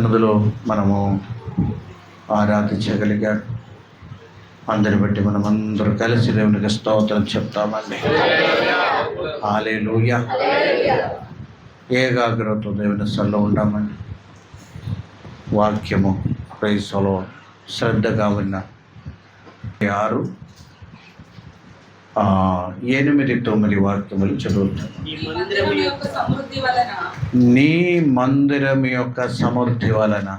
అందులో మనము ఆరాధించగలిగాడు. అందరి బట్టి మనం అందరూ కలిసి దేవునికి స్తోత్రం చెప్తామండి. హల్లెలూయా. ఏకాగ్రతతో దేవుని సల్లో ఉండమండి. వాక్యము ప్రైజ్లో శ్రద్ధగా ఉన్న 6, 8, 9 వాక్యములు చదువుతాను. నీ మందిరం యొక్క సమృద్ధి వలన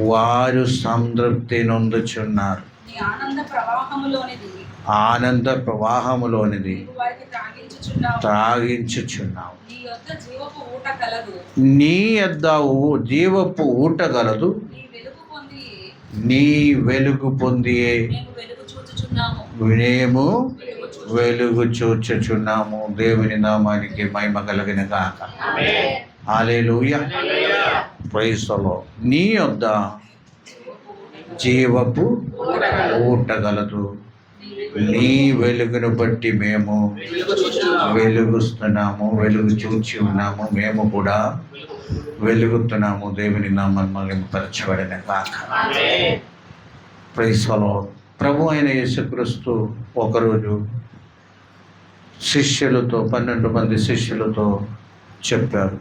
వారు సంతృప్తి నొందుచున్నారు. ఆనంద ప్రవాహములోనిది త్రాగించుచున్నావు. నీ యొద్ద జీవపు ఊట గలదు. నీ వెలుగు పొందియే మేము వెలుగు చూచుచున్నాము. దేవుని నామానికి మహిమ కలుగును గాక. హల్లెలూయా. Praise the Lord. నీ యొద్ద జీవపు ఊట గలదు. నీ వెలుగును బట్టి మేము వెలుగుస్తున్నాము, వెలుగు చూచి ఉన్నాము. మేము కూడా వెలుగుతున్నాము. దేవుని నామాన్ని మహిమపరచబడును గాక. Praise the lord. ప్రభు అయిన యేసుక్రీస్తు ఒకరోజు శిష్యులతో 12 మంది శిష్యులతో చెప్పారు,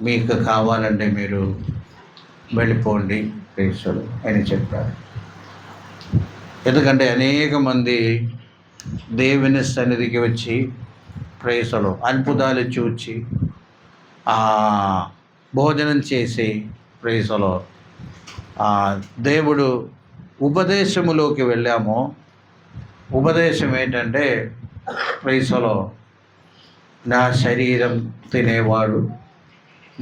మీకు కావాలంటే మీరు వెళ్ళిపోండి ప్రేక్షలు అని చెప్పారు. ఎందుకంటే అనేక మంది దేవుని సన్నిధికి వచ్చి ప్రేక్షలు అద్భుతాలు చూచి భోజనం చేసి ప్రేక్షలు దేవుడు ఉపదేశములోకి వెళ్ళాము. ఉపదేశం ఏంటంటే ప్రైజ్లో నా శరీరం తినేవాడు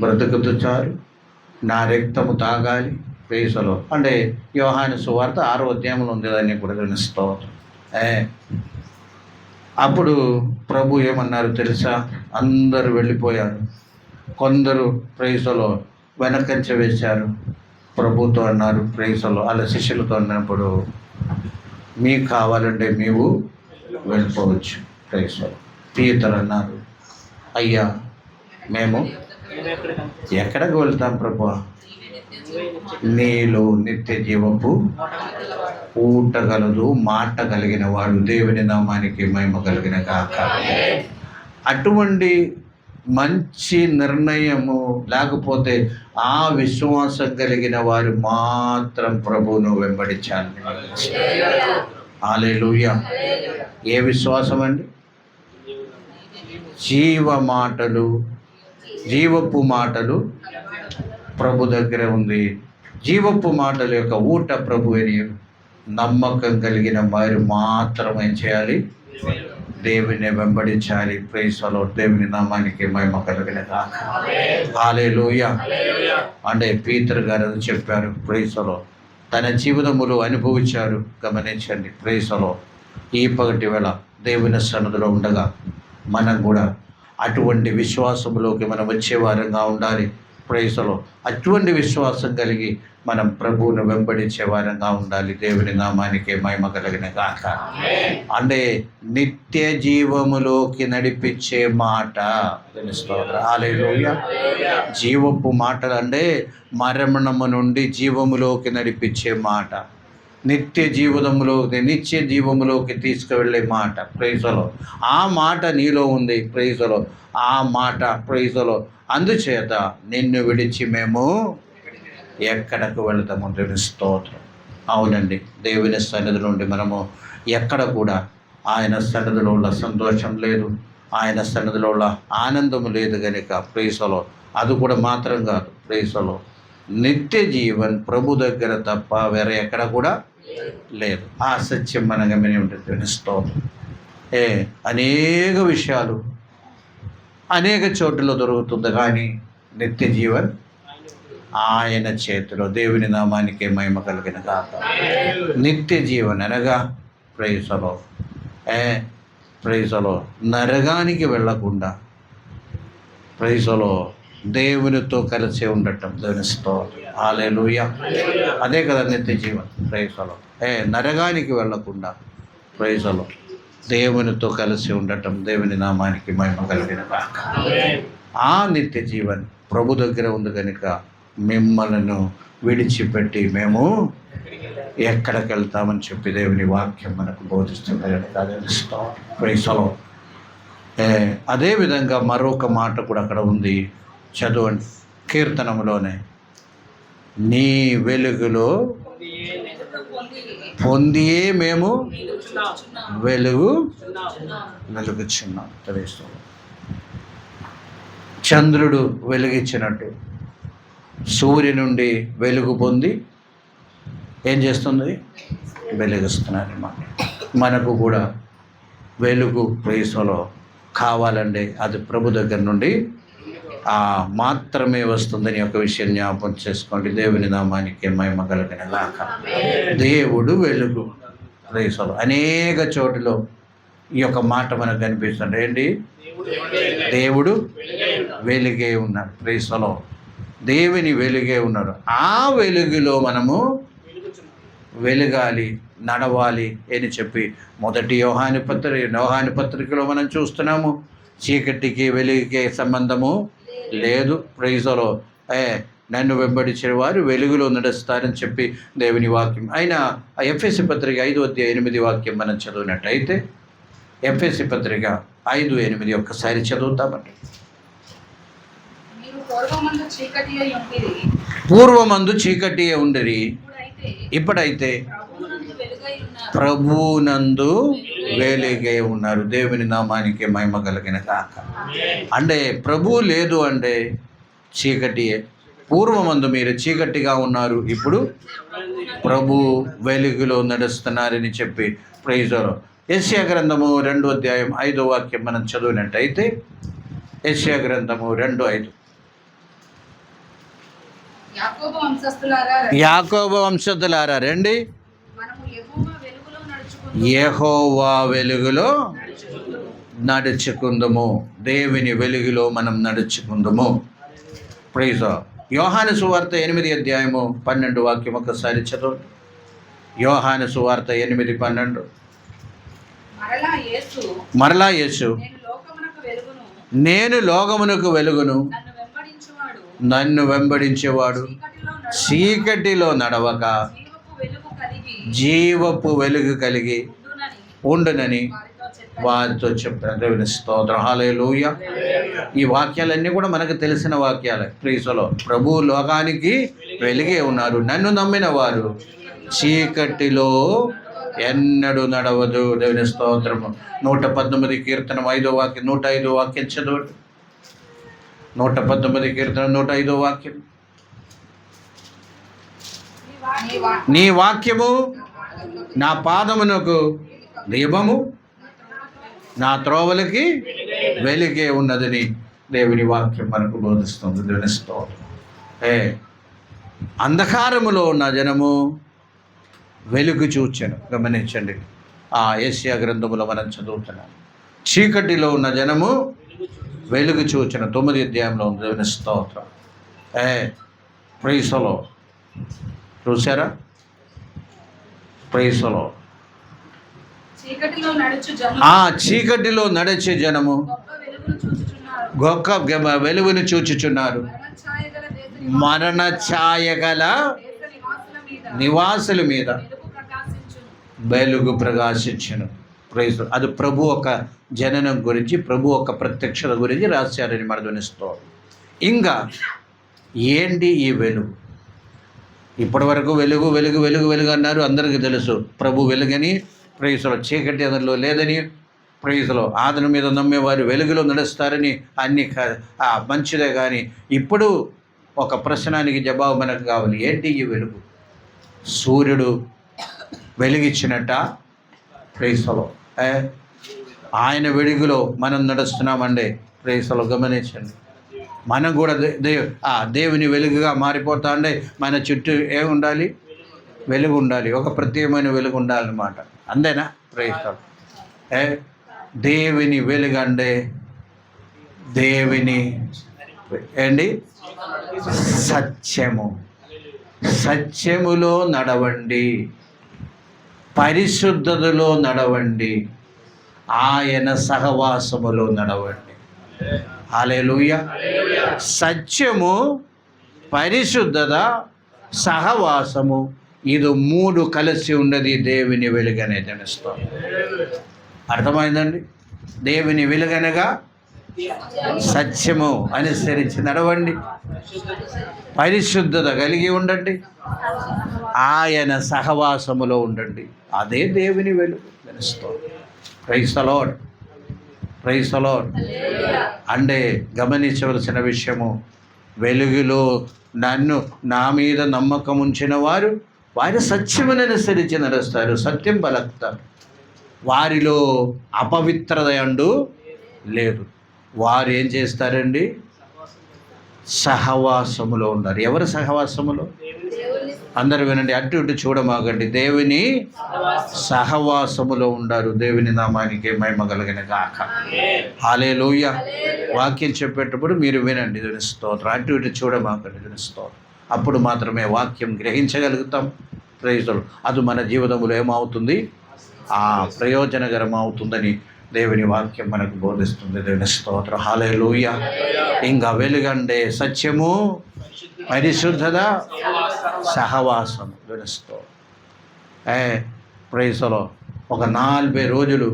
బ్రతుకుతూ చాలు, నా రక్తము తాగాలి ప్రైజ్లో అంటే యోహాను సువార్త 6వ అధ్యాయంలో ఉంది. దాన్ని కూడా తెలుసుకోవచ్చు. అప్పుడు ప్రభు ఏమన్నారు తెలుసా? అందరూ వెళ్ళిపోయారు. కొందరు ప్రైజ్లో వెనకంచ వేశారు. ప్రభుతో అన్నారు ప్రైజ్లో, అలా శిష్యులతో అన్నప్పుడు మీకు కావాలంటే నీవు వెళ్ళిపోవచ్చు ప్రైజ్లో. పీతరు అన్నారు, అయ్యా మేము ఎక్కడికి వెళ్తాం ప్రభు? నీలో నిత్య జీవపు ఊట గలదు, మాట కలిగిన వాడు. దేవుని నామానికి మహిమ కలిగిన గాక. అటువంటి మంచి నిర్ణయము లేకపోతే ఆ విశ్వాసం కలిగిన వారు మాత్రం ప్రభువును వెంబడించాలి. హల్లెలూయా. ఏ విశ్వాసం అండి? జీవపు మాటలు ప్రభు దగ్గర ఉంది. జీవపు మాటల యొక్క ఊట ప్రభు అని నమ్మకం కలిగిన వారు మాత్రం ఏం చేయాలి? దేవుని వెంబడించాలి. Praise the lord. దేవుని నామానికి మహిమ కలుగును గాక. హల్లెలూయా. అంటే పీతరు గారు చెప్పారు ప్రైజ్ ది లార్డ్. తన జీవితములో అనుభవించారు. గమనించండి ప్రైజ్ ది లార్డ్. ఈ పగటి వేళ దేవుని సన్నిధిలో ఉండగా మనం కూడా అటువంటి విశ్వాసంలోకి మనం వచ్చే వారంగా ఉండాలి. Praise the lord. అటువంటి విశ్వాసం కలిగి మనం ప్రభువును వెంబడించే వారంగా ఉండాలి. దేవుని నామానికి మహిమ కలిగిన గాక. అంటే నిత్య జీవములోకి నడిపించే మాట తెలుసుకోవాలి. హల్లెలూయా. జీవపు మాటలు అంటే మరణము నుండి జీవములోకి నడిపించే మాట, నిత్య జీవములోకి తీసుకువెళ్ళే మాట. Praise the lord. ఆ మాట నీలో ఉంది. Praise the lord. ఆ మాట ప్రైజ్ ది లార్డ్. అందుచేత నిన్ను విడిచి మేము ఎక్కడకు వెళతాము? దేవుని స్తోత్రం. అవునండి. దేవుని సన్నిధి నుండి మనము ఎక్కడ కూడా ఆయన సన్నిధిలో ఉన్న సంతోషం లేదు, ఆయన సన్నిధిలో ఉన్న ఆనందం లేదు కనుక ప్రైజ్ ది లార్డ్. అది కూడా మాత్రం కాదు ప్రైజ్ ది లార్డ్. నిత్య జీవన్ ప్రభు దగ్గర తప్ప వేరే ఎక్కడ కూడా లేదు. ఆ సత్యం మన గమని ఉంటుంది. దేవుని స్తోత్రం. అనేక విషయాలు అనేక చోట్ల దొరుకుతుంది, కానీ నిత్య జీవన్ ఆయన చేతిలో. దేవుని నామానికి మహిమ కలిగిన గాక. నిత్య జీవన్ అనగా praise the lord. Praise the lord. నరకానికి వెళ్ళకుండా ప్రైజ్ ది లార్డ్ దేవునితో కలిసి ఉండటం. దేవుని స్తోత్రం. హల్లెలూయా. అదే కదా నిత్య జీవన్. Praise the lord. నరకానికి వెళ్ళకుండా ప్రైజ్ ది లార్డ్ దేవునితో కలిసి ఉండటం. దేవుని నామానికి మహిమ కలిగిన గాక. ఆ నిత్య జీవన్ ప్రభు దగ్గర ఉంది కనుక మిమ్మల్ని విడిచిపెట్టి మేము ఎక్కడికి వెళ్తామని చెప్పి దేవుని వాక్యం మనకు బోధిస్తుంది కనుక అదేవిధంగా మరొక మాట కూడా అక్కడ ఉంది, చదవండి. కీర్తనములోనే నీ వెలుగులో పొందియే మేము వెలుగుచున్నాం. చంద్రుడు వెలుగిచ్చినట్టు సూర్యుని నుండి వెలుగు పొంది ఏం చేస్తుంది? వెలుగిస్తున్నారన్నమాట. మనకు కూడా వెలుగు ప్రేసలో కావాలండి, అది ప్రభు దగ్గర నుండి మాత్రమే వస్తుందని ఒక విషయం జ్ఞాపకం చేసుకోండి. దేవుని నామానికి మహిమ కలుగును గాక. దేవుడు వెలుగు ప్రేసలో అనేక చోట్లలో ఈ యొక్క మాట మనకు కనిపిస్తుంది. ఏంటి? దేవుడు వెలుగే ఉన్నాడు. ప్రేసలో దేవుని వెలుగే ఉన్నాడు. ఆ వెలుగులో మనము వెలగాలి, నడవాలి అని చెప్పి మొదటి యోహాను పత్రికలో మనం చూస్తున్నాము. చీకటికి వెలుగుకే సంబంధము లేదు. ప్రైజలో నన్ను వెంబడించిన వారు వెలుగులో నడుస్తారని చెప్పి దేవుని వాక్యం. అయినా ఎఫెసీ పత్రిక 5:8 వాక్యం మనం చదివినట్టయితే, ఎఫెసీ పత్రిక 5:8 ఒక్కసారి చదువుతామండి. పూర్వమందు చీకటియే ఉండిరి, ఇప్పుడైతే ప్రభునందు వెలుగై ఉన్నారు. దేవుని నామానికి మహిమ కలిగిన కాక. అంటే ప్రభు లేదు అంటే చీకటియే. పూర్వమందు మీరు చీకటిగా ఉన్నారు, ఇప్పుడు ప్రభు వెలుగులో నడుస్తున్నారని చెప్పి ప్రైజ్. యెషయా గ్రంథము 2:5 వాక్యం మనం చదివినట్టయితే, యెషయా గ్రంథము 2:5. యాకోబు వంశస్థులారా రండి, యెహోవా వెలుగులో నడుచుకుందుము. దేవుని వెలుగులో మనం నడుచుకుందుము. ప్రైజ్. యోహాను సువార్త 8:12 వాక్యం ఒకసారి చదువు. యోహాను సువార్త 8:12. మరలా యేసు, నేను లోకమునకు వెలుగును, నన్ను వెంబడించేవాడు చీకటిలో నడవక జీవపు వెలుగు కలిగి ఉండునని వారితో చెప్పారు. దేవుని స్తోత్రం. హల్లెలూయా. ఈ వాక్యాలన్నీ కూడా మనకు తెలిసిన వాక్యాలే. ప్రీసలో ప్రభు లోకానికి వెలుగే ఉన్నారు, నన్ను నమ్మిన వారు చీకటిలో ఎన్నడూ నడవదు. దేవుని స్తోత్రము. 119 కీర్తన 5వ వాక్యం, 105వ వాక్యం చదవండి. 119 కీర్తన 105వ వాక్యం. నీ వాక్యము నా పాదమునకు దీపము, నా త్రోవలకి వెలుగే ఉన్నదని దేవుని వాక్యం మనకు బోధిస్తుంది. దేవుని స్తోత్రం. అంధకారములో ఉన్న జనము వెలుగు చూచెను. గమనించండి, యెషయా గ్రంథములో మనం చదువుతున్నాం. చీకటిలో ఉన్న జనము వెలుగు చూచెను. 9వ అధ్యాయంలో ఉంది. దేవుని స్తోత్రం. ప్రైసలో చూసారా? ప్రైసలో చీకటిలో నడిచే జనము గొప్ప వెలుగును చూచుచున్నారు. మరణ ఛాయ గల నివాసుల మీద వెలుగు ప్రకాశించును. ప్రైజ్. అది ప్రభు ఒక జననం గురించి, ప్రభు ఒక ప్రత్యక్షత గురించి రాశారని మనం ధ్వనిస్తాం. ఇంకా ఏంటి ఈ వెలుగు? ఇప్పటి వరకు వెలుగు వెలుగు వెలుగు వెలుగు అన్నారు, అందరికీ తెలుసు. ప్రభు వెలుగని, ప్రైజ్లో చీకటి అతనిలో లేదని, ప్రైజ్లో ఆదరణ మీద నమ్మేవారు వెలుగులో నడుస్తారని అన్ని మంచిదే. కానీ ఇప్పుడు ఒక ప్రశ్నానికి జవాబు మనకు కావాలి. ఏంటి ఈ వెలుగు? సూర్యుడు వెలుగిచ్చినట్ట? ప్రైజ్లో ఆయన వెలుగులో మనం నడుస్తున్నామండి. ప్రైజ్లో గమనించండి. మనం కూడా దేవుని వెలుగుగా మారిపోతా ఉండే. మన చుట్టూ ఏముండాలి? వెలుగు ఉండాలి. ఒక ప్రత్యేకమైన వెలుగు ఉండాలన్నమాట. అంతేనా? ప్రైజ్. దేవుని వెలుగు అంటే దేవుని ఏంటి? సత్యము. సత్యములో నడవండి, పరిశుద్ధతలో నడవండి, ఆయన సహవాసములో నడవండి. హల్లెలూయా. సత్యము, పరిశుద్ధత, సహవాసము, ఇది 3 కలిసి ఉన్నది దేవుని వెలుగనే తెలుస్తాం. అర్థమైందండి? దేవుని వెలుగనగా సత్యము అనుసరించి నడవండి, పరిశుద్ధత కలిగి ఉండండి, ఆయన సహవాసములో ఉండండి. అదే దేవుని వెలుగు తెలుస్తాం. Praise the lord, praise the lord. అంటే గమనించవలసిన విషయము, వెలుగులో నా మీద నమ్మకం ఉంచిన వారు సత్యమును అనుసరించి నడుస్తారు, సత్యం పలుకుతారు. వారిలో అపవిత్రత అంటూ లేదు. వారు ఏం చేస్తారండి? సహవాసములో ఉన్నారు. ఎవరు సహవాసములో? అందరూ వినండి, అటు ఇటు చూడమాగండి. దేవుని సహవాసములో ఉండారు. దేవుని నామానికి మహిమ కలుగును గాక. హల్లెలూయా. వాక్యం చెప్పేటప్పుడు మీరు వినండి. దేవుని స్తోత్రం. అటు ఇటు చూడమాగండి. దేవుని స్తోత్రం. అప్పుడు మాత్రమే వాక్యం గ్రహించగలుగుతాం. ప్రైజులు. అది మన జీవితంలో ఏమవుతుంది? ప్రయోజనకరం అవుతుందని దేవుని వాక్యం మనకు బోధిస్తుంది. దేవుని స్తోత్రం. హల్లెలూయా. ఇంకా వెలుగండే సత్యము, పరిశుద్ధత, సహవాసం. దేవుని స్తోత్రం. ప్రైజులో ఒక 40 రోజులు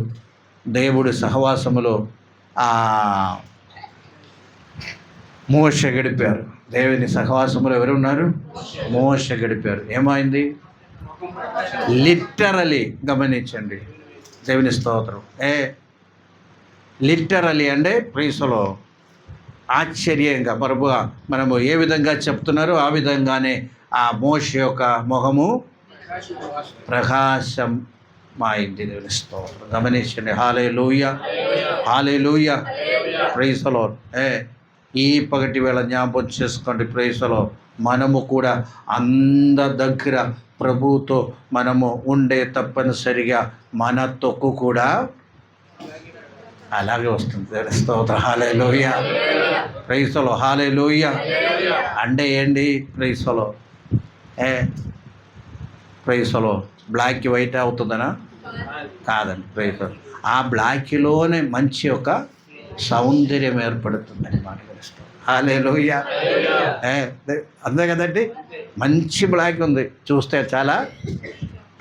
దేవుడి సహవాసములో మోషే గడిపారు. దేవుని సహవాసములో ఎవరు ఉన్నారు? మోషే గడిపారు. ఏమైంది? లిటరలీ గమనించండి. దేవుని స్తోత్రం. లిటరలీ అంటే ప్రైజులో ఆశ్చర్యంగా మనము ఏ విధంగా చెప్తున్నారో ఆ విధంగానే ఆ మోషే యొక్క ముఖము ప్రకాశం మాయింది. దేవుని స్తోత్రం. గమనించండి. Hallelujah, hallelujah. Praise the Lord. ఈ పగటి వేళ జ్ఞాపకం చేసుకోండి. Praise the lord. మనము కూడా అందరి దగ్గర ప్రభువుతో మనము ఉండే తప్పనిసరిగా మన తొక్కు కూడా అలాగే వస్తుంది. దేవుని స్తోత్రం. Hallelujah, praise the Lord. Hallelujah. అంటే ఏంటి? Praise the lord. Praise the Lord. Black white అవుతుందనా? కాదండి. Praise the lord. ఆ బ్లాక్లోనే మంచి ఒక సౌందర్యం ఏర్పడుతుందని మాట. హల్లెలూయా. అంతే కదండి. మంచి బ్లాక్ ఉంది, చూస్తే చాలా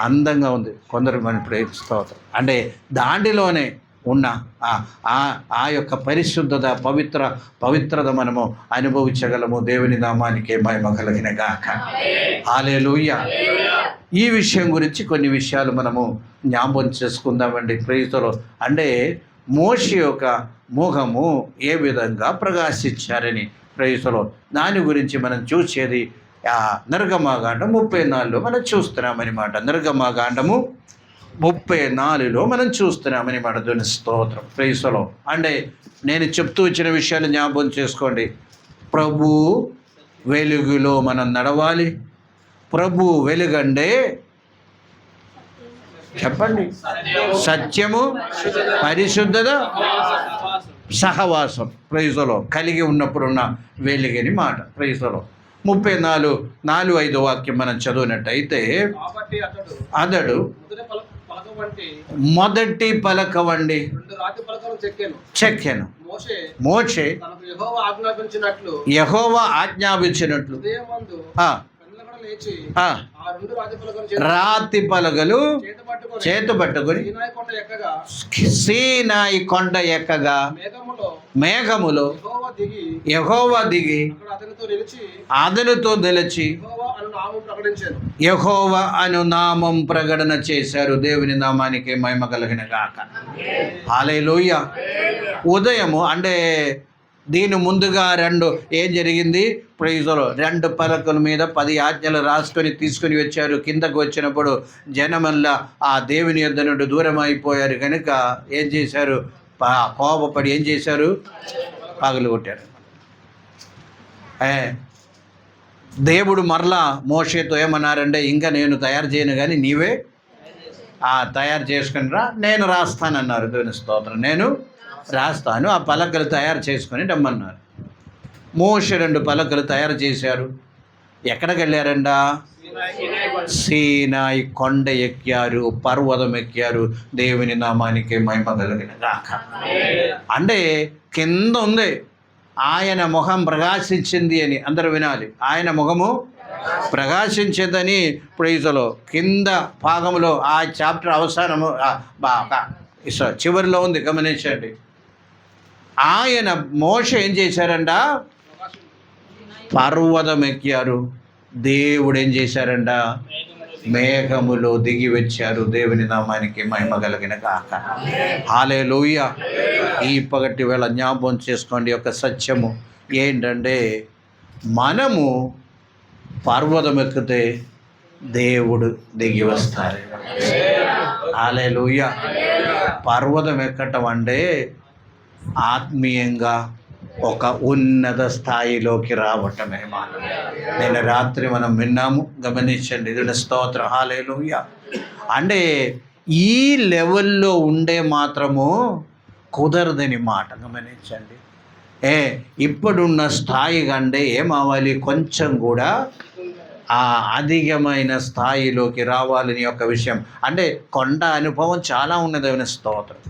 అందంగా ఉంది. కొందరు మన ప్రేమిస్తోతారు. అంటే దాంట్లోనే ఉన్న ఆ యొక్క పరిశుద్ధత, పవిత్రత మనము అనుభవించగలము. దేవుని నామానికి మహిమ కలుగును గాక. హల్లెలూయా. ఈ విషయం గురించి కొన్ని విషయాలు మనము జ్ఞాపకం చేసుకుందామండి. Praise the lord. అంటే మోషే యొక్క ముఖము ఏ విధంగా ప్రకాశించారని ప్రైజ్ ది లార్డ్. దాని గురించి మనం చూసేది నిర్గమకాండం 34లో మనం చూస్తున్నామన్నమాట. నిర్గమకాండము 34లో మనం చూస్తున్నామన్నమాట. దేవుని స్తోత్రం. Praise the lord. అంటే నేను చెప్తూ వచ్చిన విషయాలు జ్ఞాపకం చేసుకోండి. ప్రభు వెలుగులో మనం నడవాలి. ప్రభు వెలుగండే చెప్పండి, సత్యము, పరిశుద్ధత, సహవాసం. Praise the lord. కలిగి ఉన్నప్పుడున్న వెలుగని మాట. Praise the lord. 34:4-5 వాక్యం మనం చదివినట్టయితే, అతడు మొదటి పలక వంటి చెక్కెను. మోషే యెహోవా ఆజ్ఞాపించినట్లు రాతి పలకలు చేతు పట్టుకొని సీనాయి కొండ ఎక్కగా మేఘములో యెహోవా దిగి అతనితో నిలిచి యెహోవా అను నామం ప్రకటన చేశారు. దేవుని నామానికి మహిమ కలుగును గాక. హల్లెలూయా. ఉదయము అంటే దీని ముందుగా ఏం జరిగింది? Praise the lord. 2 పలకల మీద 10 ఆజ్ఞలు రాసుకొని తీసుకొని వచ్చారు. కిందకు వచ్చినప్పుడు జనమల్లా ఆ దేవుని యొద్ద నుండి దూరం అయిపోయారు కనుక ఏం చేశారు? కోపపడి ఏం చేశారు? పగలు కొట్టారు. దేవుడు మరలా మోషేతో ఏమన్నారంటే, ఇంకా నేను తయారు చేయను కానీ నీవే తయారు చేసుకుని రా, నేను రాస్తానన్నారు. దేవుని స్తోత్రం. నేను రాస్తాను, ఆ పలకలు తయారు చేసుకొని రమ్మన్నారు. మోషే 2 పలకలు తయారు చేశారు. ఎక్కడికి వెళ్ళారంట? సీనాయి కొండ ఎక్కారు, పర్వతం ఎక్కారు. దేవుని నామానికి మహిమ కలుగును గాక. అంటే కింద ఉంది, ఆయన ముఖం ప్రకాశించింది అని అందరూ వినాలి. ఆయన ముఖము ప్రకాశించిందని ప్రైజులో కింద భాగంలో ఆ చాప్టర్ అవసానము చివరిలో ఉంది, గమనించండి. ఆయన మోషే ఏం చేశారంట? పర్వతం ఎక్కారు. దేవుడు ఏం చేశారంట? మేఘములో దిగి వచ్చారు. దేవుని నామానికి మహిమ కలిగిన కాక. హల్లెలూయా. ఈ పగటి వేళ జ్ఞాపకం చేసుకోండి ఒక సత్యము ఏంటంటే, మనము పర్వతం ఎక్కితే దేవుడు దిగి వస్తారు. హల్లెలూయా. పర్వతం ఎక్కటం అంటే ఆత్మీయంగా ఒక ఉన్నత స్థాయిలోకి రావటమే. నిన్న రాత్రి మనం విన్నాము, గమనించండి. ఇది స్తోత్రం. హల్లెలూయా. అంటే ఈ లెవెల్లో ఉండే మాత్రము కుదరదని మాట, గమనించండి. ఇప్పుడున్న స్థాయి కంటే ఏమవ్వాలి? కొంచెం కూడా ఆ అధికమైన స్థాయిలోకి రావాలని ఒక విషయం. అంటే కొండ అనుభవం చాలా ఉన్నది. స్తోత్రం.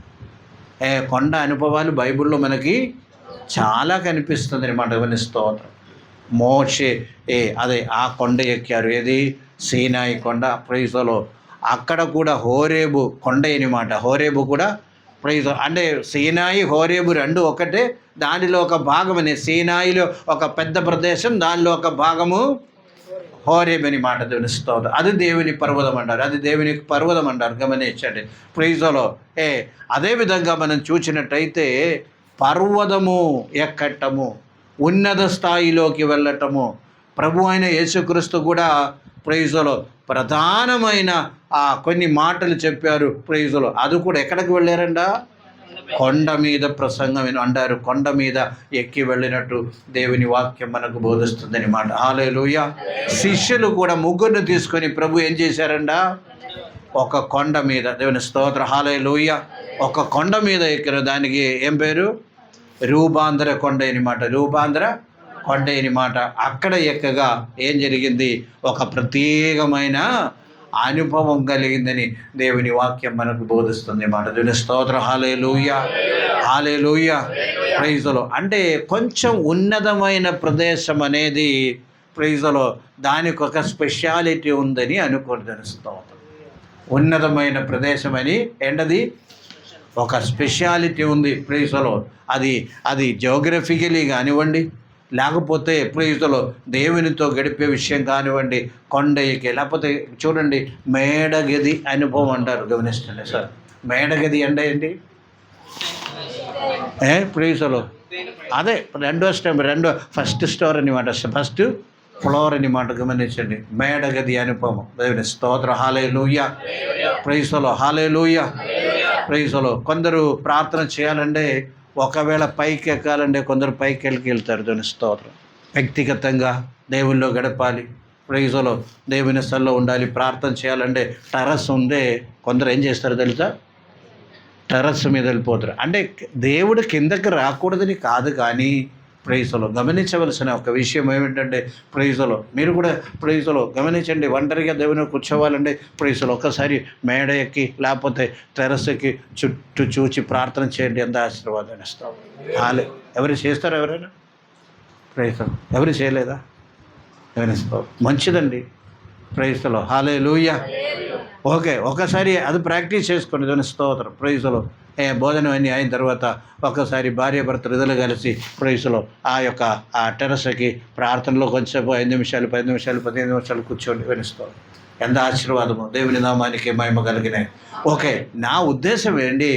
కొండ అనుభవాలు బైబిల్లో మనకి చాలా కనిపిస్తుంది అనమాట. స్తోత్రం. మోషే ఆ కొండ ఎక్కారు. ఏది? సీనాయి కొండ. ప్రైజులో అక్కడ కూడా హోరేబు కొండ అనమాట. హోరేబు కూడా ప్రైజ్ అంటే సీనాయి హోరేబు రెండు ఒకటే. దానిలో ఒక భాగమని సీనాయిలో ఒక పెద్ద ప్రదేశం, దానిలో ఒక భాగము హోరేబు అని మాట. దేవుని స్తోత్రం. అది దేవుని పర్వతం అంటారు. అది దేవుని పర్వతం అంటారు. గమనించండి ప్రైజులో. అదేవిధంగా మనం చూసినట్టయితే పర్వతము ఎక్కటము, ఉన్నత స్థాయిలోకి వెళ్ళటము, ప్రభు అయిన యేసుక్రీస్తు కూడా ప్రైజులో ప్రధానమైన కొన్ని మాటలు చెప్పారు. ప్రైజులో అది కూడా ఎక్కడికి వెళ్ళారంట? కొండ మీద ప్రసంగం అంటారు. కొండ మీద ఎక్కి వెళ్ళినట్టు దేవుని వాక్యం మనకు బోధిస్తుందని మాట. హల్లెలూయా. శిష్యులు కూడా ముగ్గురిని తీసుకొని ప్రభు ఏం చేశారంట? ఒక కొండ మీద. దేవుని స్తోత్రం. హల్లెలూయా. ఒక కొండ మీద ఎక్కిన దానికి ఏం పేరు? రూపాంతర కొండ అనమాట. రూపాంతర కొండ అనమాట. అక్కడ ఎక్కగా ఏం జరిగింది? ఒక ప్రత్యేకమైన అనుభవం కలిగిందని దేవుని వాక్యం మనకు బోధిస్తుంది మాట. దేవుని స్తోత్రం. హల్లెలూయా. హల్లెలూయా. ప్రైజులో అంటే కొంచెం ఉన్నతమైన ప్రదేశం అనేది ప్రైజులో దానికి ఒక స్పెషాలిటీ ఉందని అనుకుంటున్నాను. స్తోత్రం. ఉన్నతమైన ప్రదేశం అని ఏంటది? ఒక స్పెషాలిటీ ఉంది ప్రైజులో. అది జియోగ్రఫికలీ కానివ్వండి, లేకపోతే ప్రైజులో దేవునితో గడిపే విషయం కానివ్వండి, కొండ ఎక్కి, లేకపోతే చూడండి మేడగది అనుభవం అంటారు. గమనిస్తుంది సార్. మేడగది అంటే ఏంటి? ప్రైజులో అదే ఫస్ట్ స్టోర్ అనమాట. ఫస్ట్ ఫ్లోర్ అనమాట. గమనించండి. మేడగది అనుభవం. దేవుని స్తోత్రం. హల్లెలూయా. ప్రైజులో. హల్లెలూయా. ప్రైజులో. కొందరు ప్రార్థన చేయాలంటే, ఒకవేళ పైకి ఎక్కాలంటే కొందరు పైకి వెళ్తారు. దేవుని స్తోత్రం. వ్యక్తిగతంగా దేవుల్లో గడపాలి. ప్రైజులో దేవుని సల్లో ఉండాలి. ప్రార్థన చేయాలంటే టెర్రస్ ఉందే కొందరు ఏం చేస్తారు తెలుసా? టెర్రస్ మీద వెళ్ళిపోతారు. అంటే దేవుడు కిందకి రాకూడదని కాదు, కానీ ప్రైజులో గమనించవలసిన ఒక విషయం ఏమిటంటే, ప్రైజులో మీరు కూడా ప్రైజులో గమనించండి. ఒంటరిగా దేవుని కూర్చోవాలంటే ప్రైజులో ఒకసారి మేడ ఎక్కి లేకపోతే టెర్రస్ ఎక్కి చుట్టూ చూచి ప్రార్థన చేయండి. ఎంత ఆశీర్వాదాన్ని ఇస్తాం. ఎవరు చేస్తారు? ఎవరైనా ప్రైజులో ఎవరు చేయలేదా? మంచిదండి. ప్రైజులో. హల్లెలూయా. ఓకే, ఒకసారి అది ప్రాక్టీస్ చేసుకోండి. దేవుని స్తోత్రం. ప్రైజులో భోజనం అన్నీ అయిన తర్వాత ఒకసారి భార్యాభర్తలు ఇద్దరు కలిసి ప్రైజులో ఆ టెర్రస్కి ప్రార్థనలో కొంచెంసేపు 5 నిమిషాలు 10 నిమిషాలు 15 నిమిషాలు కూర్చోండి. వినిస్తాం. ఎంత ఆశీర్వాదము. దేవుని నామానికి మహిమ కలిగినాయి. ఓకే, నా ఉద్దేశం ఏంటి?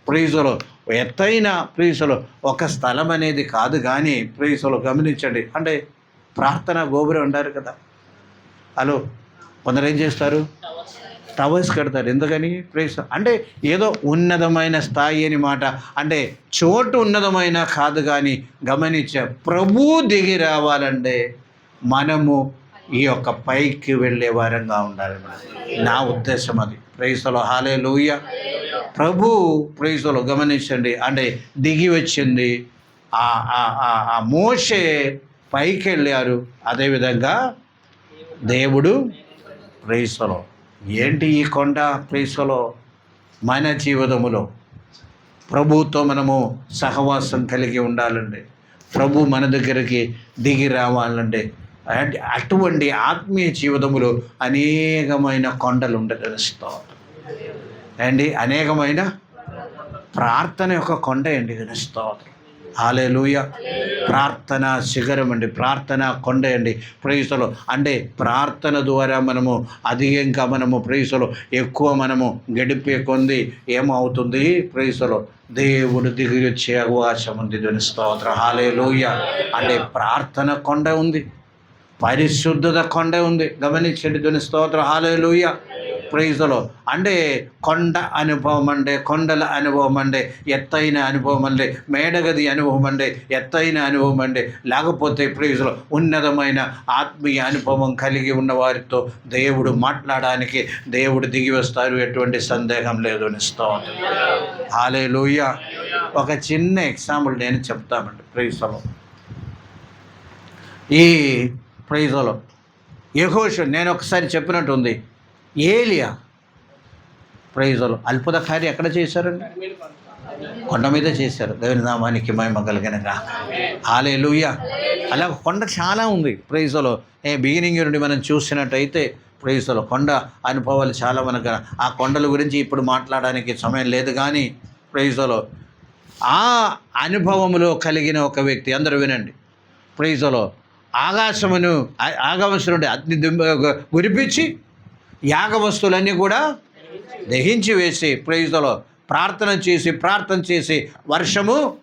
ప్రైజులో ఎత్తైన ప్రైజులో ఒక స్థలం అనేది కాదు, కానీ ప్రైజులో గమనించండి. అంటే ప్రార్థన గోపురం అంటారు కదా. హలో, కొందరు ఏం చేస్తారు? టవర్స్ కడతారు. ఎందుకని? ప్రైజ్ అంటే ఏదో ఉన్నతమైన స్థాయి అని మాట. అంటే చోటు ఉన్నతమైన కాదు, కానీ గమనించే ప్రభు దిగి రావాలంటే మనము ఈ యొక్క పైకి వెళ్ళే వారంగా ఉండాలి. నా ఉద్దేశం అది. ప్రైజ్లో. హల్లెలూయా. ప్రభు ప్రైజ్లో గమనించండి. అంటే దిగి వచ్చింది. ఆ మోషే పైకి వెళ్ళారు. అదేవిధంగా దేవుడు ప్రైజ్లో. ఏంటి ఈ కొండ? ప్రైజ్లో మన జీవితములో ప్రభువుతో మనము సహవాసం కలిగి ఉండాలండి. ప్రభు మన దగ్గరికి దిగి రావాలంటే అటువంటి ఆత్మీయ జీవితములో అనేకమైన కొండలు ఉండగలుస్తాం అండి. అనేకమైన ప్రార్థన యొక్క కొండ అండి స్తోత్రం. హల్లెలూయా. ప్రార్థన శిఖరం అండి, ప్రార్థన కొండ అండి. ప్రైజులో అంటే ప్రార్థన ద్వారా మనము అధికంగా మనము ప్రైజులో ఎక్కువ మనము గడిపే కొంది ఏమవుతుంది, ప్రైజులో దేవుడు దిగి వచ్చే అవకాశం ఉంది. స్తోత్రం. హల్లెలూయా. అంటే ప్రార్థన కొండ ఉంది, పరిశుద్ధత కొండ ఉంది. గమనించండి. స్తోత్రం. హల్లెలూయా. ప్రైజులో అంటే కొండ అనుభవం అంటే, కొండల అనుభవం అంటే, ఎత్తైన అనుభవం అంటే, మేడగది అనుభవం అంటే, ఎత్తైన అనుభవం అంటే, లేకపోతే ప్రైజులో ఉన్నతమైన ఆత్మీయ అనుభవం కలిగి ఉన్న వారితో దేవుడు మాట్లాడడానికి దేవుడు దిగి వస్తారు, ఎటువంటి సందేహం లేదు. స్తోత్రం. హల్లెలూయా. ఒక చిన్న ఎగ్జాంపుల్ నేను చెప్తామండి. ప్రైజులో ఈ ప్రైజులో యెహోషువ నేను ఒకసారి చెప్పినట్టు ఉంది, ఏలియా ప్రైజులో అద్భుత కార్యం ఎక్కడ చేశారండి? కొండ మీద చేశారు. దేవుని నామానికి మహిమ కలుగునుగాక. హల్లెలూయా. అలా కొండ చాలా ఉంది. ప్రైజులో బిగినింగ్ నుండి మనం చూసినట్టయితే ప్రైజులో కొండ అనుభవాలు చాలా మనకు, ఆ కొండల గురించి ఇప్పుడు మాట్లాడడానికి సమయం లేదు. కానీ ప్రైజులో ఆ అనుభవములో కలిగిన ఒక వ్యక్తి, అందరూ వినండి, ప్రైజులో ఆకాశం నుండి అగ్ని గురిపించి యాగ వస్తువులన్నీ కూడా దహించి వేసి ప్రైజులో ప్రార్థన చేసి వర్షము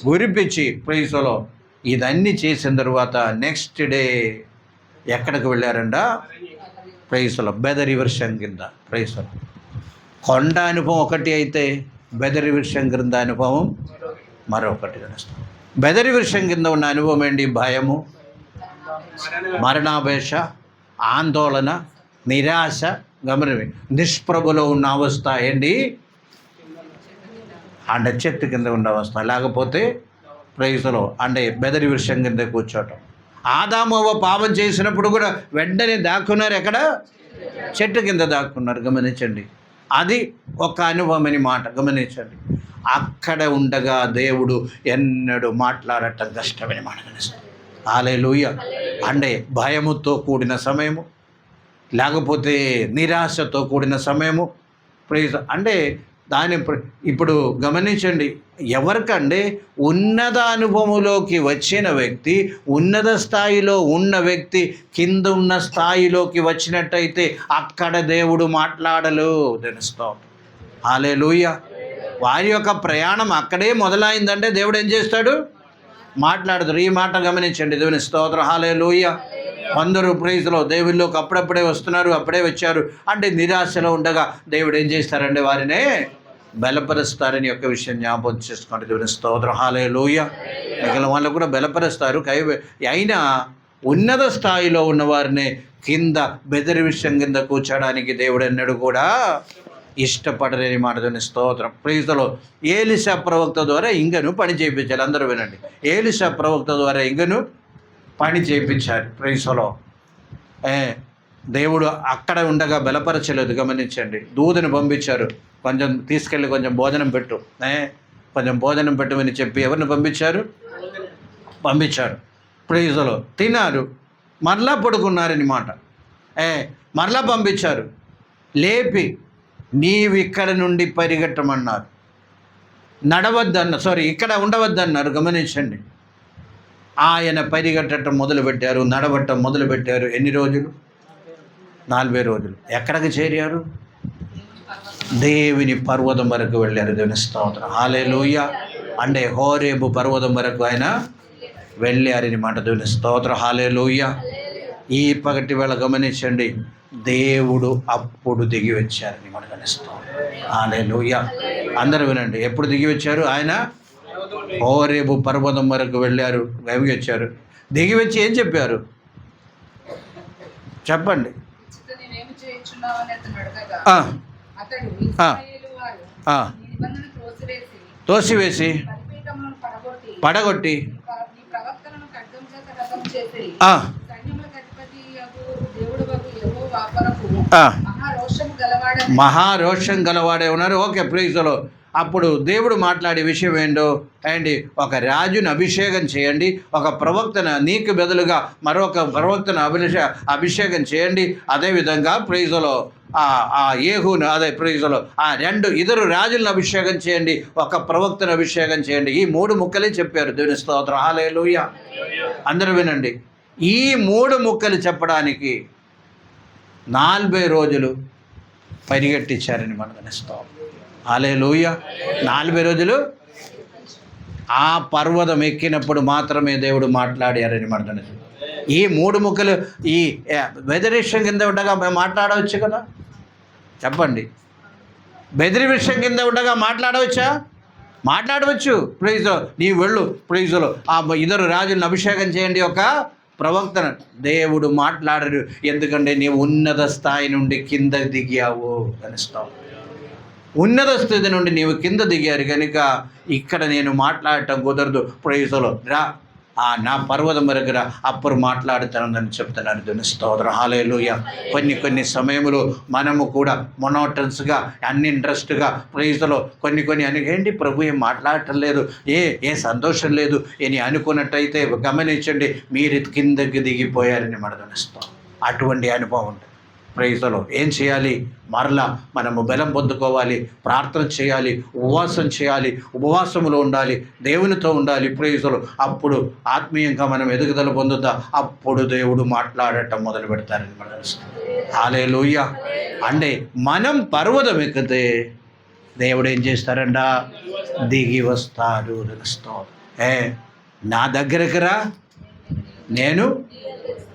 గురిపించి ప్రైజులో ఇదన్నీ చేసిన తర్వాత నెక్స్ట్ డే ఎక్కడికి వెళ్ళారంట? ప్రైజులో బెదరి వృక్షం కింద. ప్రైజులో కొండ అనుభవం ఒకటి అయితే బెదరి వృక్షం కింద అనుభవం మరొకటి. బెదరి వృక్షం కింద ఉన్న అనుభవం ఏంటి? భయము, మరణాపేక్ష, ఆందోళన, నిరాశ, గమనమే నిష్ప్రభలో ఉన్న అవస్థ ఏంటి? అంటే చెట్టు కింద ఉన్న అవస్థ. లేకపోతే ప్రైజులో అంటే బెదరి వృక్షం కింద కూర్చోవటం. ఆదామవ్వ పాపం చేసినప్పుడు కూడా వెంటనే దాక్కున్నారు. ఎక్కడ? చెట్టు కింద దాక్కున్నారు. గమనించండి. అది ఒక అనుభవం అని మాట. గమనించండి. అక్కడ ఉండగా దేవుడు ఎన్నడూ మాట్లాడటం కష్టమని మాట కనిపిస్తుంది. హల్లెలూయా. అంటే భయముతో కూడిన సమయము, లేకపోతే నిరాశతో కూడిన సమయము. ప్రైజ్ అంటే దాని ఇప్పుడు గమనించండి. ఎవరికంటే ఉన్నత అనుభవంలోకి వచ్చిన వ్యక్తి, ఉన్నత స్థాయిలో ఉన్న వ్యక్తి కింద ఉన్న స్థాయిలోకి వచ్చినట్టయితే అక్కడ దేవుడు మాట్లాడలు తెలుస్తాం. హల్లెలూయా. వారి యొక్క ప్రయాణం అక్కడే మొదలైందంటే దేవుడు ఏం చేస్తాడు? మాట్లాడతారు. ఈ మాట గమనించండి. దేవుని స్తోత్రం. హల్లెలూయా. కొందరు ప్రైజ్లో దేవుళ్ళలోకి అప్పుడప్పుడే వస్తున్నారు, అప్పుడే వచ్చారు అంటే నిరాశలో ఉండగా దేవుడు ఏం చేస్తారంటే వారినే బలపరుస్తారని యొక్క విషయం జ్ఞాపకం చేసుకోండి. దేవుని స్తోత్రం. హల్లెలూయా. మిగిలిన వాళ్ళు కూడా బలపరుస్తారు. అయినా ఉన్నత స్థాయిలో ఉన్న వారిని కింద బెదరి విషయం కింద కూర్చోడానికి దేవుడు ఎన్నడూ కూడా ఇష్టపడలేని మాట. దేవుని స్తోత్రం. ప్రైజ్లో ఏలీషా ప్రవక్త ద్వారా ఇంగను పని చేయించాలి. అందరూ వినండి. ఏలీషా ప్రవక్త ద్వారా ఇంగను పని చేయించారు. ప్రైజ్లో దేవుడు అక్కడ ఉండగా బలపరచలేదు. గమనించండి. దూతను పంపించారు, కొంచెం తీసుకెళ్ళి కొంచెం భోజనం పెట్టు, కొంచెం భోజనం పెట్టమని చెప్పి ఎవరిని పంపించారు. ప్రైజ్లో తిన్నారు, మరలా పడుకున్నారని మాట. మరలా పంపించారు, లేపి నీవు ఇక్కడ నుండి పరిగెట్టమన్నారు. ఇక్కడ ఉండవద్దన్నారు. గమనించండి. ఆయన పరిగెట్టడం మొదలుపెట్టారు, నడవటం మొదలుపెట్టారు. ఎన్ని రోజులు? 40 రోజులు. ఎక్కడికి చేరారు? దేవుని పర్వతం వరకు వెళ్ళారు. దేవుని స్తోత్రం. హల్లెలూయా. అంటే హోరేబు పర్వతం వరకు ఆయన వెళ్ళారని మాట. దేవుని స్తోత్రం. హల్లెలూయా. ఈ పగటి వేళ గమనించండి. దేవుడు అప్పుడు దిగి వచ్చారని మాట. హల్లెలూయా. అందరూ వినండి. ఎప్పుడు దిగి వచ్చారు? ఆయన హోరేబు పర్వతం వరకు వెళ్ళారు, దిగి వచ్చారు. దిగి వచ్చి ఏం చెప్పారు? చెప్పండి. తోసివేసి పడగొట్టి మహారోషం గలవాడే ఉన్నారు. ఓకే. ప్రైజ్లో అప్పుడు దేవుడు మాట్లాడే విషయం ఏంటో అండి, ఒక రాజును అభిషేకం చేయండి, ఒక ప్రవక్తను నీకు బదులుగా మరొక ప్రవక్తను అభిషేకం చేయండి. అదేవిధంగా ప్రైజులో ఆ యేహూను అదే ప్రైజులో ఆ 2 ఇద్దరు రాజులను అభిషేకం చేయండి, ఒక ప్రవక్తను అభిషేకం చేయండి. ఈ 3 ముక్కలే చెప్పారు. దేవుని స్తోత్రం, హల్లెలూయా. అందరూ వినండి. ఈ 3 ముక్కలు చెప్పడానికి 40 రోజులు పరిగెట్టించారని మనకు స్తోత్రం, హల్లెలూయా. 40 రోజులు ఆ పర్వతం ఎక్కినప్పుడు మాత్రమే దేవుడు మాట్లాడారని మనకు. ఈ 3 ముక్కలు ఈ వెదర్ విషయం కింద ఉండగా మేము మాట్లాడవచ్చు కదా, చెప్పండి. బెదిరి విషయం కింద ఉండగా మాట్లాడవచ్చా? మాట్లాడవచ్చు. ప్రైజ్లో నీ వెళ్ళు, ప్రైజ్లో ఆ ఇద్దరు రాజులను అభిషేకం చేయండి, ఒక ప్రవక్తను. దేవుడు మాట్లాడరు, ఎందుకంటే నీవు ఉన్నత స్థాయి నుండి కింద దిగావు కనిస్తావు. ఉన్నత స్థితి నుండి నీవు కింద దిగారు కనుక ఇక్కడ నేను మాట్లాడటం కుదరదు. ప్రైజ్లో రా, నా పర్వతం దగ్గర అప్పుడు మాట్లాడుతానని చెప్తున్నాను. దేవుని స్తోత్రం, హల్లెలూయా. కొన్ని సమయంలో మనము కూడా మొనోటన్స్గా అన్ని ఇంట్రెస్ట్గా ప్రైజ్లో కొన్ని ఏంటి ప్రభు ఏం మాట్లాడటం లేదు, ఏ సంతోషం లేదు అని అనుకున్నట్టయితే గమనించండి, మీరు కిందకి దిగిపోయారని మనదనిస్తాం. అటువంటి అనుభవం ఉంటుంది. ప్రైజ్లో ఏం చేయాలి? మరలా మనము బలం పొందుకోవాలి, ప్రార్థన చేయాలి, ఉపవాసం చేయాలి, ఉపవాసములో ఉండాలి, దేవునితో ఉండాలి. ప్రైజ్లో అప్పుడు ఆత్మీయంగా మనం ఎదుగుదల పొందుతాం. అప్పుడు దేవుడు మాట్లాడటం మొదలు పెడతారని మనం. హల్లెలూయా. అంటే మనం పర్వతం ఎక్కితే దేవుడు ఏం చేస్తారంట? దిగి వస్తారు. నా దగ్గరకు రా, నేను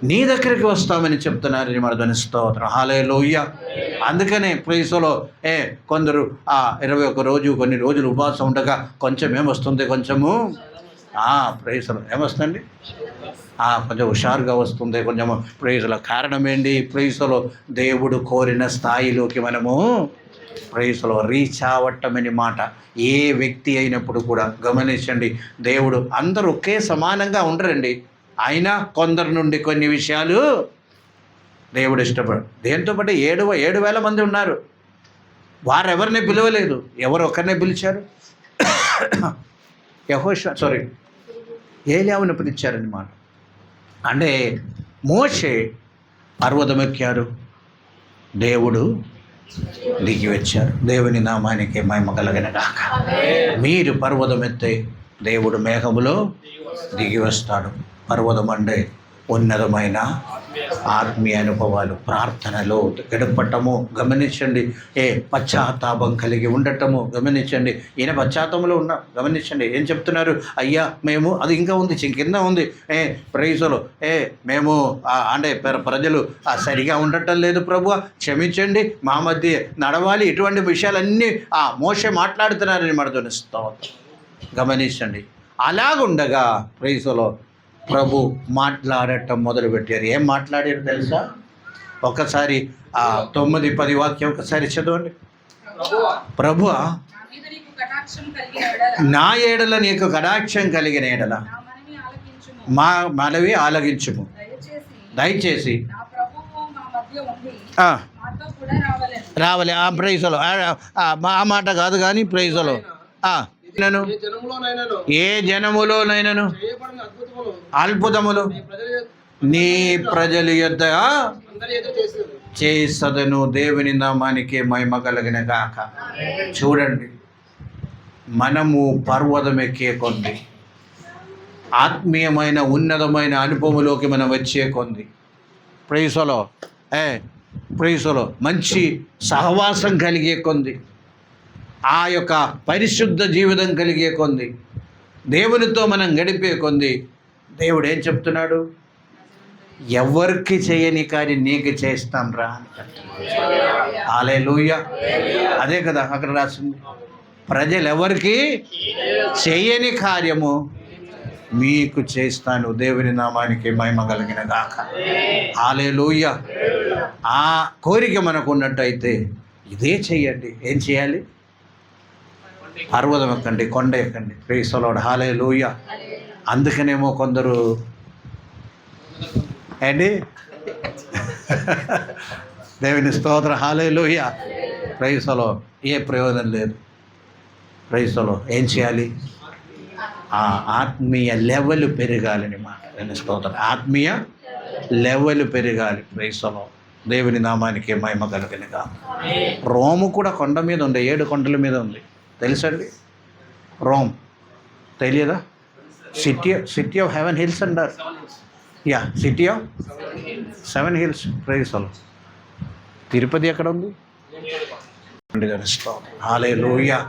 నీ దగ్గరికి వస్తామని చెప్తున్నారని మన స్తోత్రం, హల్లెలూయా. అందుకనే ప్రైజ్లో కొందరు 21 రోజు కొన్ని రోజులు ఉపవాసం ఉండగా కొంచెం ఏమొస్తుంది, కొంచెము ప్రైజ్లో ఏమొస్తుంది, కొంచెం హుషారుగా వస్తుంది, కొంచెము ప్రైజ్లో. కారణం ఏంటి? ప్రైజ్లో దేవుడు కోరిన స్థాయిలోకి మనము ప్రైజ్లో రీచ్ అవ్వటమని మాట. ఏ వ్యక్తి అయినప్పుడు కూడా గమనించండి, దేవుడు అందరూ ఒకే సమానంగా ఉండరండి. అయినా కొందరి నుండి కొన్ని విషయాలు దేవుడు ఇష్టపడు. దేంతో పాటు 7,000 మంది ఉన్నారు. వారెవరిని పిలవలేదు, ఎవరు ఒక్కరినే పిలిచారు. ఏలియావుని పిలిచారన్నమాట. అంటే మోషే పర్వతం ఎక్కారు, దేవుడు దిగి వచ్చారు. దేవుని నామానికి మహిమ కలుగును గాక. మీరు పర్వతం ఎత్తే దేవుడు మేఘములో దిగి వస్తాడు. పర్వతం అంటే ఉన్నతమైన ఆత్మీయ అనుభవాలు, ప్రార్థనలో గడపటము. గమనించండి, పశ్చాత్తాపం కలిగి ఉండటము. గమనించండి, ఈయన పశ్చాత్తాపంలో ఉన్నా. గమనించండి ఏం చెప్తున్నారు? అయ్యా మేము అది ఇంకా ఉంది, కింద ఉంది. ప్రైజులు మేము అంటే ప్రజలు సరిగా ఉండటం లేదు ప్రభువా, క్షమించండి, మా మధ్య నడవాలి. ఇటువంటి విషయాలన్నీ మోషే మాట్లాడుతున్నారని మనతో స్తోత్రం. గమనించండి, అలాగుండగా ప్రైజులో ప్రభు మాట్లాడటం మొదలుపెట్టారు. ఏం మాట్లాడారు తెలుసా? ఒకసారి 9-10 వాక్యం ఒకసారి చదవండి. ప్రభువా, నా ఏడల నీకు కటాక్షం కలిగిన ఏడల మా మనవి ఆలగించుము, దయచేసి రావాలి. ప్రైజులో ఆ మాట కాదు కానీ ప్రైజులో ఏ జనములోనైనను అద్భుతములు నీ ప్రజలు యొద్ద చేసదను. దేవుని నామానికి మహిమ కలిగిన గాక. చూడండి, మనము పర్వతం ఎక్కే కొంది, ఆత్మీయమైన ఉన్నతమైన అనుభవంలోకి మనం వచ్చే కొంది, ప్రైజులో మంచి సహవాసం కలిగే కొంది, ఆ యొక్క పరిశుద్ధ జీవితం కలిగే కొంది, దేవునితో మనం గడిపే కొంది, దేవుడు ఏం చెప్తున్నాడు? ఎవరికి చేయని కానీ నీకు చేస్తాం రా అని చెప్తున్నాడు. హల్లెలూయా. అదే కదా అక్కడ రాసింది. ప్రజలు ఎవరికి చేయని కార్యము మీకు చేస్తాను. దేవుని నామానికి మహిమ కలిగిన గాక. హల్లెలూయా. ఆ కోరిక మనకు ఉన్నట్టయితే ఇదే చెయ్యండి. ఏం చేయాలి? పర్వతం ఎక్కండి, కొండ ఎక్కండి. Praise the Lord, hallelujah. అందుకనేమో కొందరు అండి దేవుని స్తోత్రం, హల్లెలూయా. Praise the Lord. ఏ ప్రయోజనం లేదు. ప్రైజ్లో ఏం చేయాలి? ఆ ఆత్మీయ లెవెల్ పెరగాలని మాట. స్తోత్రం. ఆత్మీయ లెవెల్ పెరగాలి. ప్రైజ్లో దేవుని నామానికి మహిమ కలుగునుగా. రోము కూడా కొండ మీద ఉంది, 7 కొండల మీద ఉంది. తెలుసండి రోమ్? తెలియదా? సిటీ ఆఫ్ హెవెన్ హిల్స్ అంటారు. City of 7 hills. ప్రైజ్లో తిరుపతి ఎక్కడ ఉంది? హల్లెలూయా.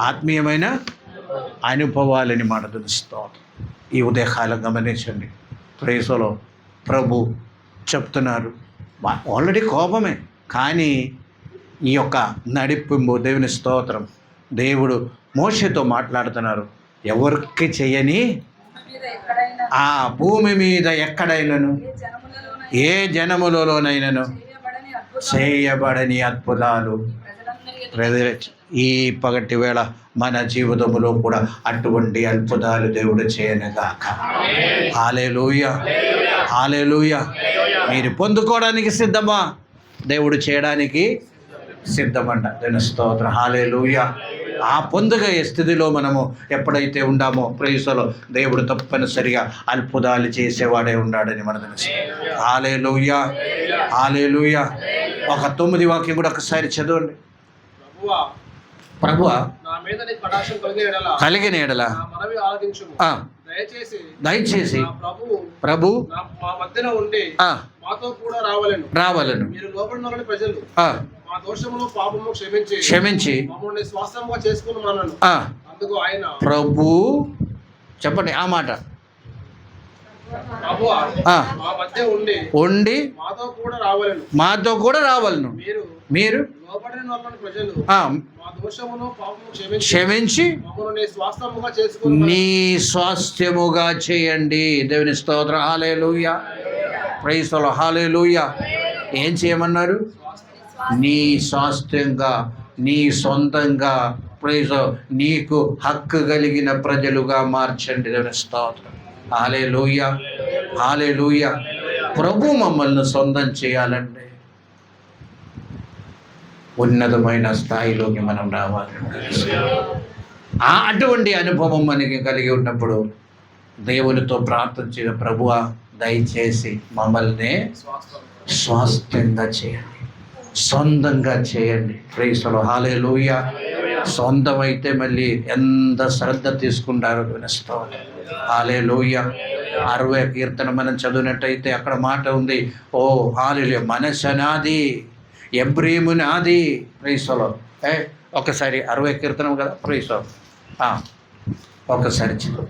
ఆత్మీయమైన అనుభవాలని మాట తెలుస్తాం. ఈ ఉదయకాలం గమనించండి. ప్రైజ్లో ప్రభు చెప్తున్నారు. ఆల్రెడీ కోపమే, కానీ ఈ యొక్క నడిపింపు దేవుని స్తోత్రం. దేవుడు మోషేతో మాట్లాడుతున్నారు. ఎవరికి చేయని ఆ భూమి మీద ఎక్కడైనాను ఏ జనములలోనైనాను చేయబడని అద్భుతాలు ఈ పగటి వేళ మన జీవితంలో కూడా అటువంటి అద్భుతాలు దేవుడు చేయనుగాక. హల్లెలూయా, హల్లెలూయా. మీరు పొందుకోవడానికి సిద్ధమా? దేవుడు చేయడానికి సిద్ధమంట. దేవుని స్తోత్రం. హల్లెలూయా. ఆ పొందుగే స్థితిలో మనము ఎప్పుడైతే ఉండామో ప్రైజ్లో దేవుడు తప్పనిసరిగా అద్భుతాలు చేసేవాడే ఉన్నాడని మన తెలుసు. హల్లెలూయా, హల్లెలూయా. ఒక 9 వాక్యం కూడా ఒకసారి చదవండి. ప్రభువా కలిగిన ఎడల దయచేసి ప్రభు రావలను. క్షమించి ప్రభు చెప్పండి ఆ మాట. ఉండి మాతో కూడా రావాలను. మీరు క్షమించి నీ స్వాస్థ్యముగా చేయండి. దేవుని స్తోత్రం. Hallelujah, praise the Lord. హల్లెలూయా. ఏం చేయమన్నారు? నీ స్వాస్థ్యంగా, నీ సొంతంగా, ప్రైజ్ నీకు హక్కు కలిగిన ప్రజలుగా మార్చండి. దేవుని స్తోత్రం. హల్లెలూయా, హల్లెలూయా. ప్రభు మమ్మల్ని సొంతం చేయాలండి. ఉన్నతమైన స్థాయిలోకి మనం రావాలి. అటువంటి అనుభవం మనకి కలిగి ఉన్నప్పుడు దేవునితో ప్రార్థించిన ప్రభువా దయచేసి మమ్మల్ని స్వాస్థ్యంగా చేయండి, సొంతంగా చేయండి. Praise the Lord. హల్లెలూయా. సొంతమైతే మళ్ళీ ఎంత శ్రద్ధ తీసుకుంటారో వినస్తాం. హల్లెలూయా. 60వ కీర్తన మనం చదివినట్టయితే అక్కడ మాట ఉంది. ఓ హల్లెలూయా, మనసు నాది, ఎబ్రీము నాది. Praise the lord. ఒకసారి 60వ కీర్తనం కదా. Praise the lord. ఒకసారి చదువు.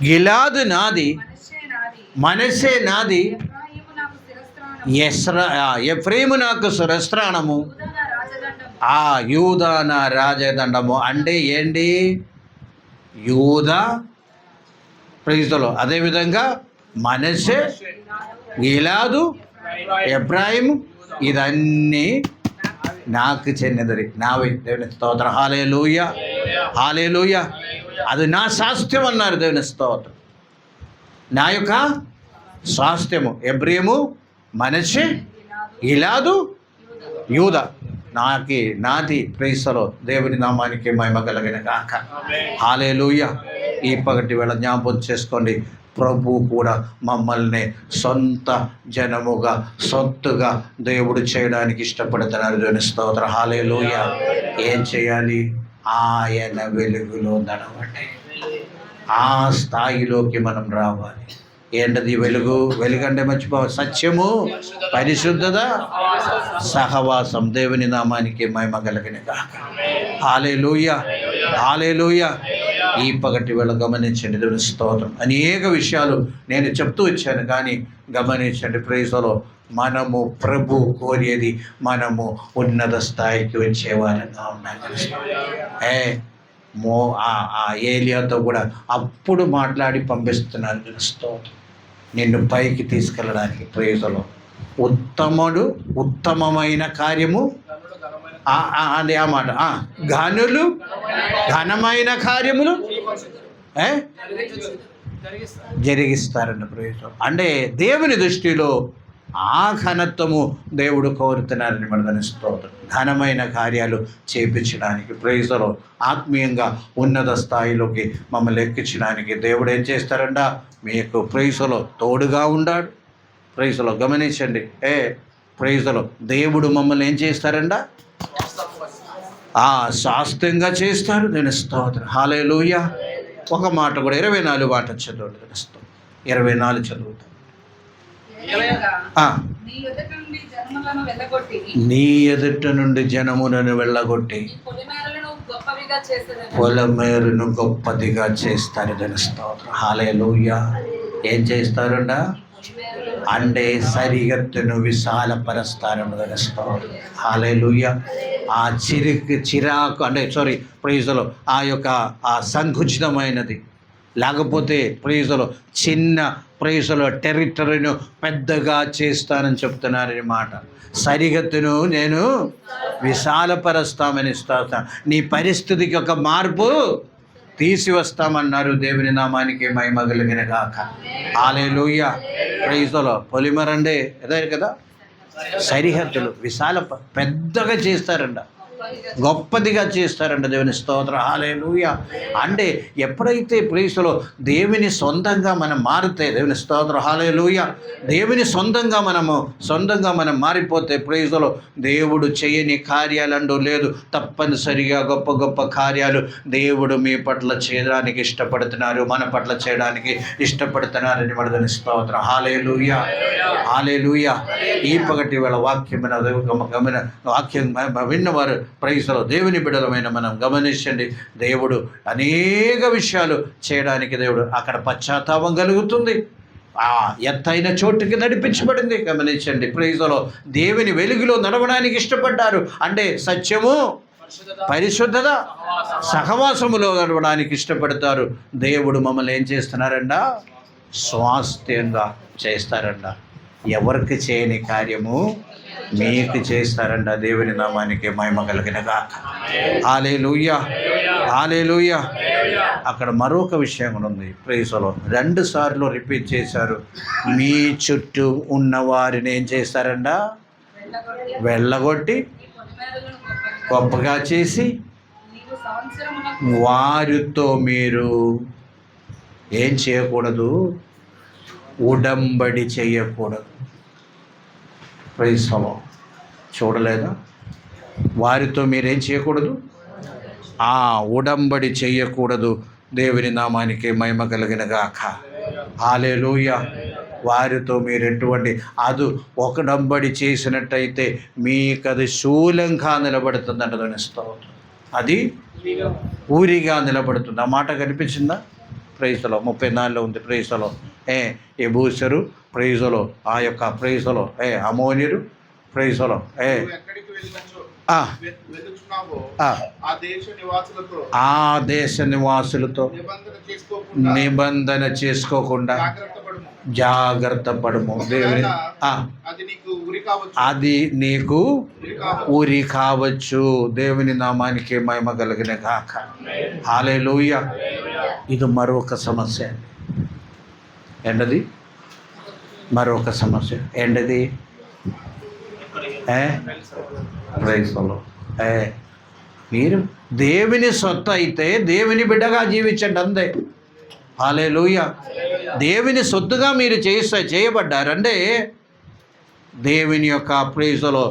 గిలాదు నాది, మనస్సే నాది, ఎఫ్రేము నాకు శిరస్త్రాణము, యూదా నా రాజదండము. అంటే ఏంటి? యూదా, ప్రైజ్ ది లార్డ్. అదేవిధంగా మనస్సే, గిలాదు, ఎఫ్రాయిము, ఇదన్నీ నాకు చెందినది, నావి. దేవుని స్తోత్రం. హల్లెలూయా, హల్లెలూయా. అది నా స్వాస్థ్యం అన్నారు. దేవుని స్తోత్రం. నా యొక్క స్వాస్థ్యము ఎబ్రీము, మనస్సే, గిలాదు, యూదా నాది. Praise the lord. దేవుని నామానికి మహిమ కలుగును గాక. హల్లెలూయా. ఈ పగటి వేళ జ్ఞాపకం చేసుకోండి. ప్రభు కూడా మమ్మల్ని సొంత జనముగా, సొత్తుగా దేవుడు చేయడానికి ఇష్టపడుతున్నారు. దేవుని స్తోత్రం. హల్లెలూయా. ఏం చేయాలి? ఆయన వెలుగులో నడవండి. ఆ స్థాయిలోకి మనం రావాలి. ఏంటది వెలుగు? వెలుగంటే మర్చిపోవాలి. సత్యము, పరిశుద్ధత, సహవాసం. దేవుని నామానికి మహిమ కలుగును గాక. హల్లెలూయా, హల్లెలూయా. ఈ పగటి వేళ గమనించండి. దేవుని స్తోత్రం. అనేక విషయాలు నేను చెప్తూ వచ్చాను, కానీ గమనించండి. Praise the lord. మనము ప్రభు కోరేది మనము ఉన్నత స్థాయికి వచ్చేవారంగా ఉండాలి. ఏలియాతో కూడా అప్పుడు మాట్లాడి పంపిస్తున్నారు. స్తోత్రం. నిన్ను పైకి తీసుకెళ్ళడానికి. Praise the lord. ఉత్తముడు ఉత్తమమైన కార్యము, అదే ఆ మాట. ఘనులు ఘనమైన కార్యములు జరిగిస్తారండి. ప్రేమ అంటే దేవుని దృష్టిలో ఆ ఘనత్వము దేవుడు కోరుతున్నారని మనం స్తోత్రం. ఘనమైన కార్యాలు చేయించడానికి, ప్రైజలో ఆత్మీయంగా ఉన్నత స్థాయిలోకి మమ్మల్ని ఎక్కించడానికి దేవుడు ఏం చేస్తారంట, మీకు ప్రైజలో తోడుగా ఉన్నాడు. ప్రైజలో గమనించండి. ప్రైజలో దేవుడు మమ్మల్ని ఏం చేస్తారంట, శాస్త్రంగా చేస్తారు. నేను స్తోత్రం. హల్లెలూయా. ఒక మాట కూడా 24 మాట చదవండి. 24 చదువుతాను. నీ ఎదుట నుండి జనములను వెళ్ళగొట్టి పొలమేరును గొప్పదిగా చేస్తారు. స్తోత్రం. హల్లెలూయా. ఏం చేస్తారంట అంటే సరిహద్దును విశాలపరుస్తారని. స్తోత్రం. హల్లెలూయా. ఆ చిరాకు అంటే ప్రైజలో ఆ యొక్క ఆ సంకుచితమైనది, లేకపోతే ప్రైజలో చిన్న ప్రైజలో టెరిటరీను పెద్దగా చేస్తానని చెప్తున్నారని మాట. సరిహద్దును నేను విశాలపరుస్తామని ఇస్తాను. నీ పరిస్థితికి ఒక మార్పు తీసివస్తామన్నారు. దేవుని నామానికి మహిమ కలిగిన గాక. హల్లెలూయా. ప్రైజలో పొలిమరండే అదే కదా, సరిహద్దులు పెద్దగా చేస్తారంట, గొప్పదిగా చేస్తారంట. దేవుని స్తోత్రం. హల్లెలూయా. అంటే ఎప్పుడైతే ప్రేసులో దేవుని సొంతంగా మనం మారితే, దేవుని స్తోత్రం. హల్లెలూయా. దేవుని సొంతంగా మనం మారిపోతే ప్రేసులో దేవుడు చేయని కార్యాలంటూ లేదు. తప్పనిసరిగా గొప్ప గొప్ప కార్యాలు దేవుడు మీ పట్ల చేయడానికి ఇష్టపడుతున్నారు, మన పట్ల చేయడానికి ఇష్టపడుతున్నారని మన స్తోత్రం. హల్లెలూయా. హల్లెలూయా. ఈ పగటి వేళ వాక్యం విన్నవారు ప్రైజలో దేవుని బిడ్డలమైన మనం గమనించండి. దేవుడు అనేక విషయాలు చేయడానికి దేవుడు అక్కడ పశ్చాత్తాపం కలుగుతుంది. ఆ ఎత్తైన చోటుకి నడిపించబడింది. గమనించండి. ప్రైజలో దేవుని వెలుగులో నడవడానికి ఇష్టపడ్డారు. అంటే సత్యము, పరిశుద్ధత, సహవాసములో నడవడానికి ఇష్టపడతారు. దేవుడు మమ్మల్ని ఏం చేస్తున్నారంట, స్వాస్థ్యంగా చేస్తారంట. ఎవరికి చేయని కార్యము మీకు చేస్తారంట. దేవుని నామానికి మహిమ కలిగిన గాక. హల్లెలూయా. హల్లెలూయా. అక్కడ మరొక విషయం కూడా ఉంది. ప్రైజలో 2 సార్లు రిపీట్ చేశారు. మీ చుట్టూ ఉన్న వారిని ఏం చేస్తారంట, వెళ్ళగొట్టి గొప్పగా చేసి వారితో మీరు ఏం చేయకూడదు, ఉడంబడి చేయకూడదు. ప్రైజలో చూడలేదా, వారితో మీరేం చేయకూడదు, ఉడంబడి చేయకూడదు. దేవుని నామానికి మహిమ కలిగిన గాక. హల్లెలూయా. వారితో మీరు ఎటువంటి ఉడంబడి చేసినట్టయితే మీకు అది శూలంగా నిలబడుతుందంట. స్తోత్రం. అది ఊరిగా నిలబడుతుంది. ఆ మాట కనిపించిందా? ప్రైజలో 34లో ఉంది. ప్రైజలో ఎబూసరు, ప్రైజలో ఆ యొక్క ప్రైజలో అమోనిరు, ప్రైజలో ఆ దేశ నివాసులతో నిబంధన చేసుకోకుండా జాగ్రత్త పడము. దేవుని అది నీకు ఉరి కావచ్చు. దేవుని నామానికి మహిమ కలిగిన గాక. హల్లెలూయా. ఇది మరొక సమస్య. ఏంటది? మరొక సమస్య ఏంటది? ప్రైజలో మీరు దేవుని సొత్తు అయితే దేవుని బిడ్డగా జీవించండి అంతే. హల్లెలూయా. దేవుని సొత్తుగా మీరు చేయబడ్డారంటే దేవుని యొక్క ప్రైజలో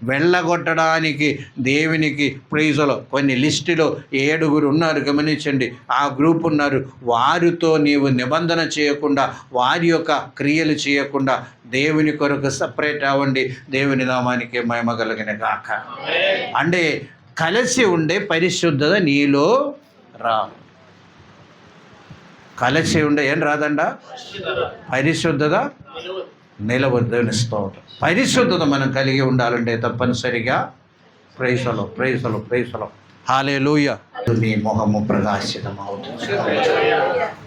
వెళ్ళగొట్టడానికి దేవునికి ప్రైజలో కొన్ని లిస్టులో 7 ఉన్నారు. గమనించండి. ఆ గ్రూప్ ఉన్నారు. వారితో నీవు నిబంధన చేయకుండా, వారి యొక్క క్రియలు చేయకుండా దేవుని కొరకు సపరేట్ అవ్వండి. దేవుని నామానికి మహిమ కలిగిన గాక. అంటే కలిసి ఉండే పరిశుద్ధత నీలో రా. కలిసి ఉండే ఏం రాదండ, పరిశుద్ధత నిలబడి స్తోత్రం. పరిశుద్ధత మనం కలిగి ఉండాలంటే తప్పనిసరిగా ప్రైజలో హల్లెలూయా. నీ మొహము ప్రకాశితం అవుతుంది.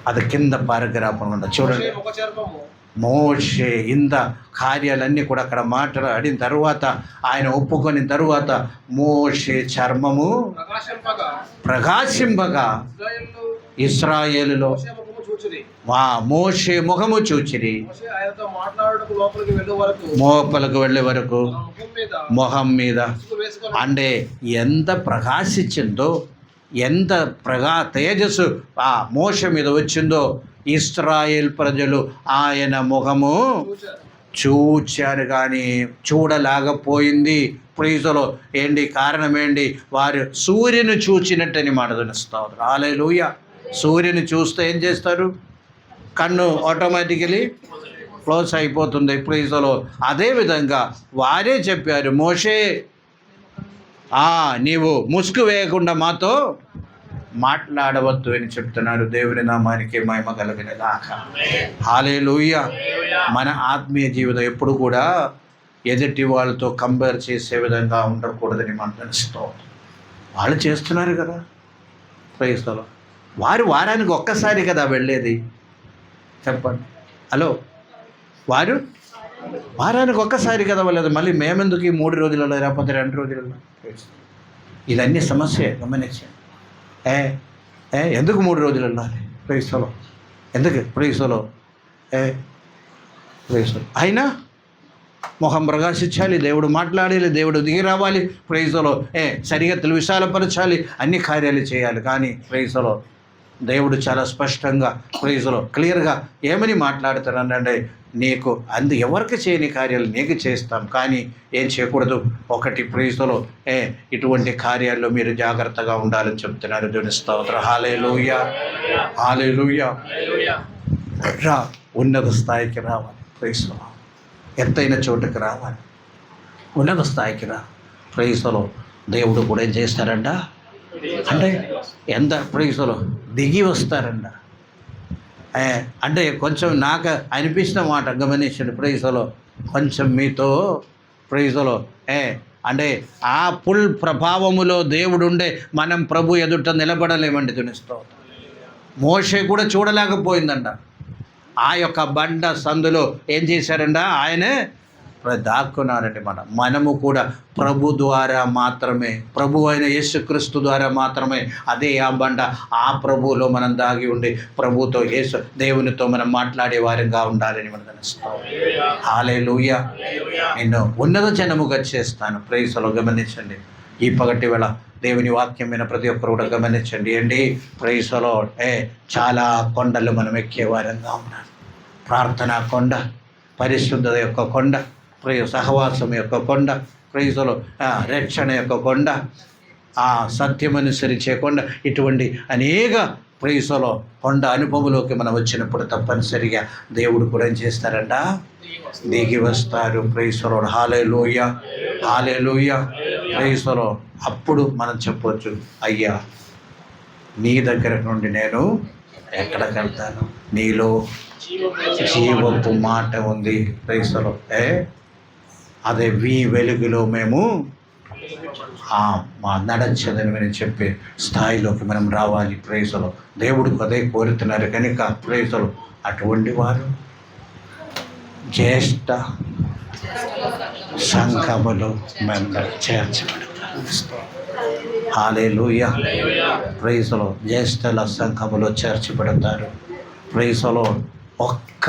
అది కింద పారాగ్రాఫ్ ఉండ చూడండి. మోషే ఇంత కార్యాలన్నీ కూడా అక్కడ మాట్లాడిన తర్వాత, ఆయన ఒప్పుకొని తరువాత మోషే చర్మము ప్రకాశింపగా ఇశ్రాయేలులో మోషే ముఖము చూచిరి. లోపలికి వెళ్ళే వరకు మొహం మీద అంటే ఎంత ప్రకాశించిందో, ఎంత తేజస్సు ఆ మోషే మీద వచ్చిందో ఇశ్రాయేల్ ప్రజలు ఆయన ముఖము చూచారు కానీ చూడలేకపోయింది. ప్రైజులో ఏంటి కారణం ఏంటి? వారు సూర్యుని చూచినట్టని మాట తెలుస్తారు. హల్లెలూయా. సూర్యుని చూస్తే ఏం చేస్తారు? కన్ను ఆటోమేటికలీ క్లోజ్ అయిపోతుంది. ప్రైజులో అదేవిధంగా వారే చెప్పారు, మోషే నీవు ముసుగు వేయకుండా మాతో మాట్లాడవద్దు అని చెప్తున్నారు. దేవుని నామానికి మహిమ కలుగునుగాక. హల్లెలూయా. మన ఆత్మీయ జీవితం ఎప్పుడు కూడా ఎదుటి వాళ్ళతో కంపేర్ చేసే విధంగా ఉండకూడదని మనం తెలుస్తాం. వాళ్ళు చేస్తున్నారు కదా ప్రైజ్లో. వారానికి ఒక్కసారి కదా వెళ్ళేది, చెప్పండి. హలో, వారు వారానికి ఒక్కసారి కదా వెళ్ళేది. మళ్ళీ మేమెందుకు ఈ 3 రోజులలో లేకపోతే 2 రోజులలో? ఇదన్నీ సమస్య గమనించండి. ఎందుకు 3 రోజులు వెళ్ళాలి ప్రైజ్లో? ఎందుకు ప్రైజ్లో? ప్రైజ్లో అయినా మొహం ప్రకాశించాలి, దేవుడు మాట్లాడాలి, దేవుడు దిగి రావాలి. ప్రైజ్లో సరిహద్దులు విశాలపరచాలి, అన్ని కార్యాలు చేయాలి. కానీ ప్రైజ్లో దేవుడు చాలా స్పష్టంగా ప్రైజ్లో క్లియర్గా ఏమని మాట్లాడుతానంటే, నీకు ఎవరికి చేయని కార్యాలు నీకు చేస్తాం, కానీ ఏం చేయకూడదు. ఒకటి ప్రైజ్లో ఇటువంటి కార్యాల్లో మీరు జాగ్రత్తగా ఉండాలని చెప్తున్నారు. దేవుని స్తోత్రం. హల్లెలూయా, హల్లెలూయా. ఉన్నత స్థాయికి రావాలి ప్రైజ్లో, ఎత్తైన చోటుకి రావాలి, ఉన్నత స్థాయికి రా. ప్రైజ్లో దేవుడు కూడా ఏం చేస్తారంట అంటే ఎంత ప్రైజ్లో దిగి వస్తారంట. అంటే కొంచెం నాకు అనిపించిన మాట గమనించండి. ప్రైజ్లో కొంచెం మీతో ప్రైజ్లో అంటే ఆ ఫుల్ ప్రభావములో దేవుడు ఉండే మనం ప్రభు ఎదుట నిలబడలేమండి. తునిస్తూ మోషే కూడా చూడలేకపోయిందంట. ఆ యొక్క బండ సందులో ఏం చేశారంట? ఆయనే దాక్కున్నారండి. మనము కూడా ప్రభు ద్వారా మాత్రమే, ప్రభు అయిన యేసుక్రీస్తు ద్వారా మాత్రమే అదే ఆ బండ, ఆ ప్రభువులో మనం దాగి ఉండి ప్రభుతో దేవునితో మనం మాట్లాడే వారంగా ఉండాలని మనం తెలుస్తాం. హల్లెలూయా. నేను ఉన్నత జనముగా చేస్తాను. ప్రైజ్లో గమనించండి. ఈ పగటి వేళ దేవుని వాక్యం మీద ప్రతి ఒక్కరు కూడా గమనించండి. ఏంటి ప్రైజ్లో చాలా కొండలు మనం ఎక్కే వారంగా ఉన్నాం. ప్రార్థనా కొండ, పరిశుద్ధత యొక్క కొండ, సహవాసం యొక్క కొండ, ప్రైజ్లో రక్షణ యొక్క కొండ, సత్యం అనుసరించే కొండ, ఇటువంటి అనేక ప్రైజ్లో కొండ అనుభవంలోకి మనం వచ్చినప్పుడు తప్పనిసరిగా దేవుడు కూడా ఏం చేస్తారంట? దిగి వస్తారు. ప్రైజ్లో. హల్లెలూయా, హల్లెలూయా. ప్రైజ్లో. అప్పుడు మనం చెప్పవచ్చు, అయ్యా నీ దగ్గర నుండి నేను ఎక్కడికి వెళ్తాను? నీలో జీవపు మాట ఉంది. ప్రైజ్లో. అదే వెలుగులో మేము మా నడచదని చెప్పే స్థాయిలోకి మనం రావాలి. ప్రైజ్లో. దేవుడికి అదే కోరుతున్నారు కనుక ప్రైజ్లో అటువంటి వారు జ్యేష్ఠ సంఘములో మెంబర్ చేర్చబడతారు. హల్లెలూయా. ప్రైజ్లో. జ్యేష్ఠల సంఘములో చేర్చబడతారు. ప్రైజ్లో. ఒక్క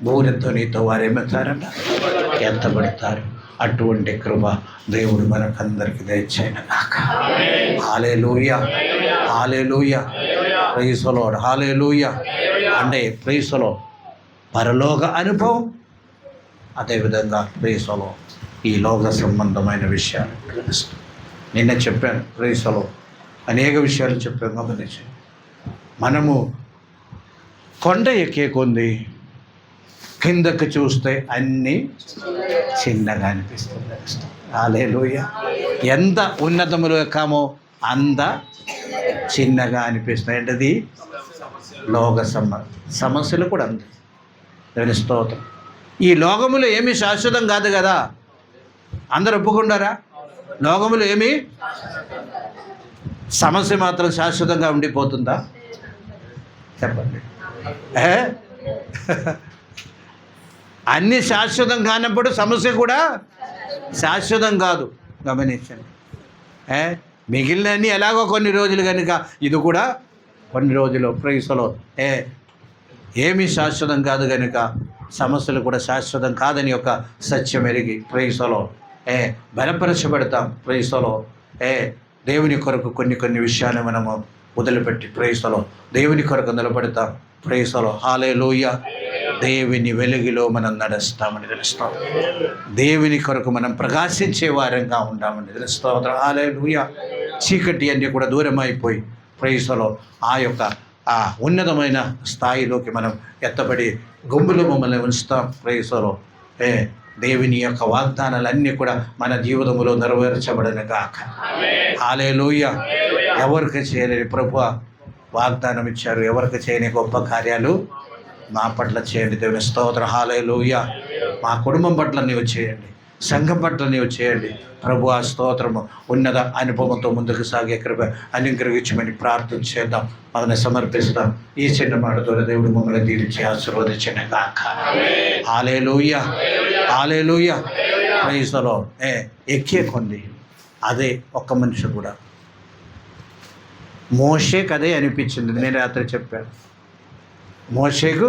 బూరధ్వనితో వారు ఏమవుతారట? ఎత్తబడతారు. అటువంటి కృప దేవుడు మనకందరికి దయచేయను గాక. హల్లెలూయా, హల్లెలూయా. ప్రైజ్లో. హల్లెలూయా. అంటే ప్రైజ్లో పరలోక అనుభవం, అదేవిధంగా ప్రైజ్లో ఈ లోక సంబంధమైన విషయాలు. నిన్న చెప్పాను ప్రైజ్లో అనేక విషయాలు చెప్పాను. గమనించి మనము కొండ ఎక్కే కొంది కిందకు చూస్తే అన్నీ చిన్నగా అనిపిస్తుంది. హల్లెలూయా. ఎంత ఉన్నతములు ఎక్కామో అంత చిన్నగా అనిపిస్తుంది. ఏంటది? లోక సమస్యలు కూడా అంతే. దేవుని స్తోత్రం. ఈ లోకములు ఏమీ శాశ్వతం కాదు కదా, అందరు ఒప్పుకుంటారా? లోకములు ఏమీ సమస్య మాత్రం శాశ్వతంగా ఉండిపోతుందా? చెప్పండి. అన్నీ శాశ్వతం కానప్పుడు సమస్య కూడా శాశ్వతం కాదు. గమనించండి. మిగిలినన్నీ ఎలాగో కొన్ని రోజులు కనుక ఇది కూడా కొన్ని రోజులు ప్రైజ్లో ఏమీ శాశ్వతం కాదు కనుక సమస్యలు కూడా శాశ్వతం కాదని ఒక సత్యం ఎరిగి ప్రైసలో బలపరచబడతాం. ప్రైసలో దేవుని కొరకు కొన్ని విషయాలు మనము వదిలిపెట్టి ప్రైసలో దేవుని కొరకు నిలబడతాం. ప్రైసలో హల్లెలూయా. దేవుని వెలుగులో మనం నడుస్తామని తెలుస్తాం. దేవుని కొరకు మనం ప్రకాశించే వారంగా ఉంటామని తెలుస్తాం. హల్లెలూయా. చీకటి అన్నీ కూడా దూరం అయిపోయి ప్రైసలో ఆ యొక్క ఆ ఉన్నతమైన స్థాయిలోకి మనం ఎత్తబడి గుంపులో మమ్మల్ని ఉంచుతాం. ప్రైసలో దేవుని యొక్క వాగ్దానాలన్నీ కూడా మన జీవితంలో నెరవేర్చబడను గాక. హల్లెలూయా. ఎవరికి చేయలేని ప్రభువా వాగ్దానం ఇచ్చారు. ఎవరికి చేయని గొప్ప కార్యాలు మా పట్ల చేయండి. దేవుని స్తోత్రం. హల్లెలూయా. మా కుటుంబం పట్ల నీవు చేయండి, సంఘం పట్ల నీవు చేయండి ప్రభు. ఆ స్తోత్రము ఉన్నత అనుభవంతో ముందుకు సాగే కృప అనుగ్రహించమని ప్రార్థన చేద్దాం. మనల్ని సమర్పిస్తాం. ఈ చిన్న మాటతో దేవుడు మమ్మల్ని దీవించి ఆశీర్వదించిన గాక. హల్లెలూయా. హల్లెలూయా. ప్రైజ్లో ఎక్కే కొంది అదే ఒక్క మనిషి కూడా మోషేకు అదే అనిపించింది. నేను రాత్రి చెప్పాను, మోషేకు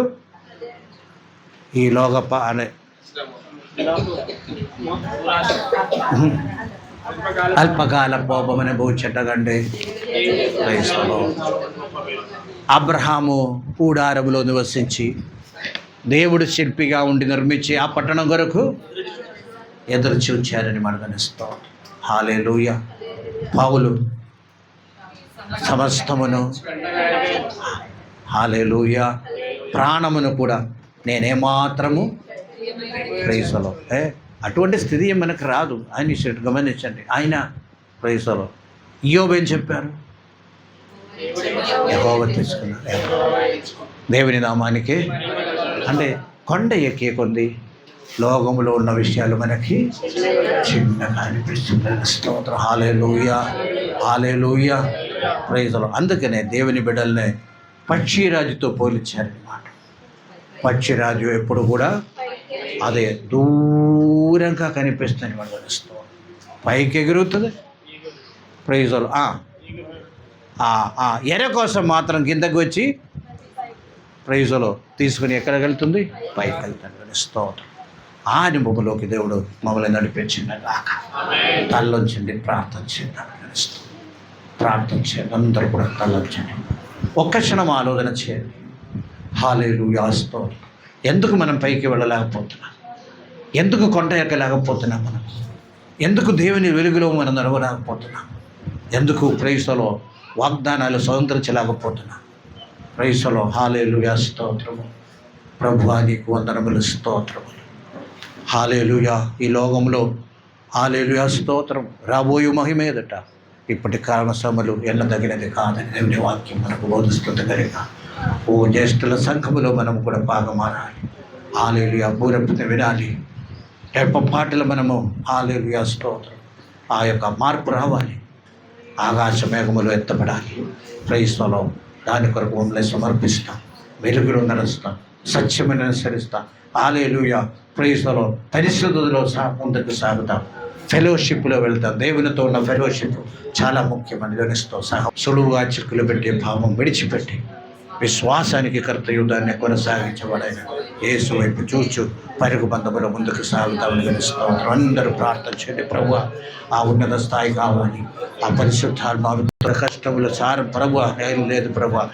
ఈ లోగప్ప అనే అల్పకాల కోపమనే బహుచెట్టగండి. అబ్రహాము కూడారములో నివసించి దేవుడు శిల్పిగా ఉండి నిర్మించి ఆ పట్టణం కొరకు ఎదురు చూచారని మనం గమనిస్తాం. హల్లెలూయా. పౌలు సమస్తమును హల్లెలూయా ప్రాణమును కూడా నేనేమాత్రము ప్రైసలో అటువంటి స్థితి మనకు రాదు. ఆయన గమనించండి. ఆయన ప్రైసలో యోబు ఏం చెప్పారు? యెహోవా తీసుకున్నారు. దేవుని నామానికి అంటే కొండ ఎక్కే కొంది లోకంలో ఉన్న విషయాలు మనకి చిన్నగా అనిపిస్తుంది. స్తోత్రం. హల్లెలూయా. హల్లెలూయా. ప్రైజలో. అందుకనే దేవుని బిడ్డల్ని పక్షిరాజుతో పోల్చారన్నమాట. పక్షిరాజు ఎప్పుడు కూడా అదే దూరంగా కనిపిస్తుంది. మనం గమనిస్తూ పైకి ఎగురుతుంది. ప్రైజలో ఎర కోసం మాత్రం కిందకు వచ్చి ప్రైజలో తీసుకుని ఎక్కడ వెళ్తుంది? పైకి వెళ్తాను. స్తోత్రం. ఆ అనుభవంలోకి దేవుడు మమ్మల్ని నడిపించింది కాక. తల్లొంచండి, ప్రార్థన చేద్దాం. ప్రార్థన చేయండి. అందరూ కూడా తల్లొంచండి. ఒక్క క్షణం ఆలోచన చేయండి. హల్లెలూయా. స్తోత్రం. ఎందుకు మనం పైకి వెళ్ళలేకపోతున్నాం? ఎందుకు కొండ ఎక్కలేకపోతున్నాం? మనం ఎందుకు దేవుని వెలుగులో మనం నడవలేకపోతున్నాం? ఎందుకు ప్రైసలో వాగ్దానాలు స్వతంత్రించలేకపోతున్నాం? ప్రైసలో. హల్లెలూయా. స్తోత్రము. ప్రభువా నీకు వందనములు, స్తోత్రములు. హల్లెలూయా. ఈ లోకంలో హల్లెలూయా స్తోత్రం రాబోయే మహిమేదట ఇప్పటి కారణసములు ఎన్నదగినది కాదని దేవుని వాక్యం మనకు బోధిస్తుంది కనుక ఓ జ్యేష్ఠుల సంఘములో మనం కూడా భాగమానాలి. హల్లెలూయా. బూరపుత వినాలి. పాటలు మనము హల్లెలూయా స్తోత్రం. ఆ యొక్క మార్పు రావాలి. ఆకాశ మేఘములు ఎత్తబడాలి. ప్రైస్లో దాని కొరకు మమ్మల్ని సమర్పిస్తాం. వెలుగులో నడుస్తాం. సత్యమైన అనుసరిస్తాం. హల్లెలూయా. ప్రైస్లో పరిశుద్ధతలో ముందుకు సాగుతాం. ఫెలోషిప్లో వెళ్తాం. దేవునితో ఉన్న ఫెలోషిప్ చాలా ముఖ్యమని గణిస్తూ సహా సులువుగా చిక్కులు పెట్టే భావం విడిచిపెట్టి విశ్వాసానికి కర్తయు దాన్ని కొనసాగించబడైన యేసు వైపు చూచు పరుగు బంధములో ముందుకు సాగుతామని గణిస్తూ అందరూ ప్రార్థన చేయండి. ప్రభువా ఆ ఉన్నత స్థాయి కావాలి. ఆ పరిశుద్ధాత్మ కష్టములు సార్ ప్రభువా ఏం లేదు ప్రభువా.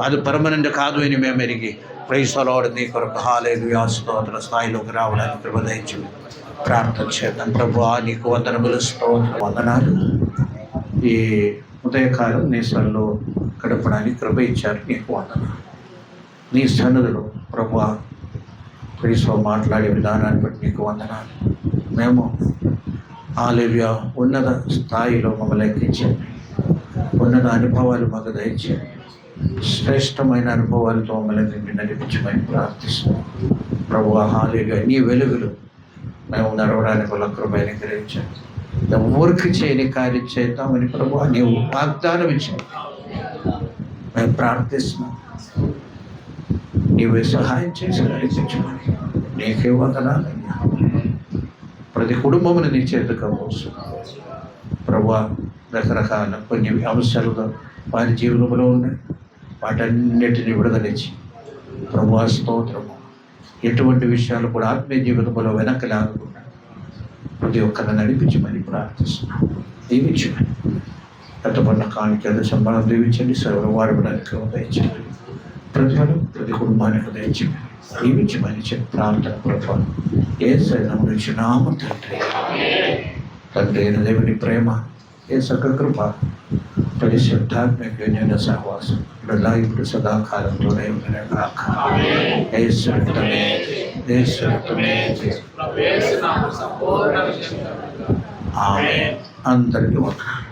అది పర్మనెంట్ కాదు అని మేము ఎరిగి ప్రైసలోడు నీ కొరకు హల్లెలూయా స్తోత్ర స్థాయిలోకి రావడానికి కృప దయచేయండి. ప్రార్థన చేద్దాం. ప్రభువా నీకు వందనములు, స్తోత్ర వందనాలు. ఈ ఉదయకాలం నీ సన్నిధిలో గడపడానికి కృప ఇచ్చారు. నీకు వందనాలు. నీ సన్నిధిలో ప్రభువా ప్రైస్లో మాట్లాడే విధానాన్ని బట్టి నీకు వందనాలు. మేము హల్లెలూయా ఉన్నత స్థాయిలో మమ్మల్ని ఎక్కించండి. ఉన్నత అనుభవాలు మాకు దయచేయండి. శ్రేష్టమైన అనుభవాలతో మమ్మల్ని నడిపించమని ప్రార్థిస్తున్నాం. ప్రభువా హల్లెలూయా నీ వెలుగులు మేము నడవడానికి వల్ల కృప అనుగ్రహించండి. ఎవరికి చేయని కార్యం చేద్దామని ప్రభువా నీవు వాగ్దానం ఇచ్చావు. మేము ప్రార్థిస్తున్నాం. నీవే సహాయం చేసి నడిపించమని నీకే వందనాలయ్యా. ప్రతి కుటుంబముని నీ చేతికి అప్పగిస్తున్నాం ప్రభువా. రకరకాల కొన్ని అంశాలుగా వారి జీవనంలో ఉన్నాయి. వాటన్నిటిని విడుదలిచ్చి ప్రభువా స్తోత్రము. ఎటువంటి విషయాలు కూడా ఆత్మీయ జీవితంలో వెనక్కి లాగకుండా ప్రతి ఒక్కరిని నడిపించమని ప్రార్థిస్తున్నాం. దీవించమని గతపడిన కాಣಿకలు సంబంధం దీవించండి. సేవలు వాడడానికి దయచండి. ప్రతి కుటుంబానికి దయచమని దీవించమని చెప్పి ప్రార్థన ప్రభావ యేసయ్య గురించి నామం తండ్రి అయిన దేవుని ప్రేమ, యేసయ్య కృప, పరిశుద్ధాత్మిక జ్ఞాన సహవాసం ఇప్పుడు సదాకాలంతోనే ఉండగాక. యేసు రక్తమే, యేసు రక్తమే. ఆమేన్. అందరికీ వందనాలు.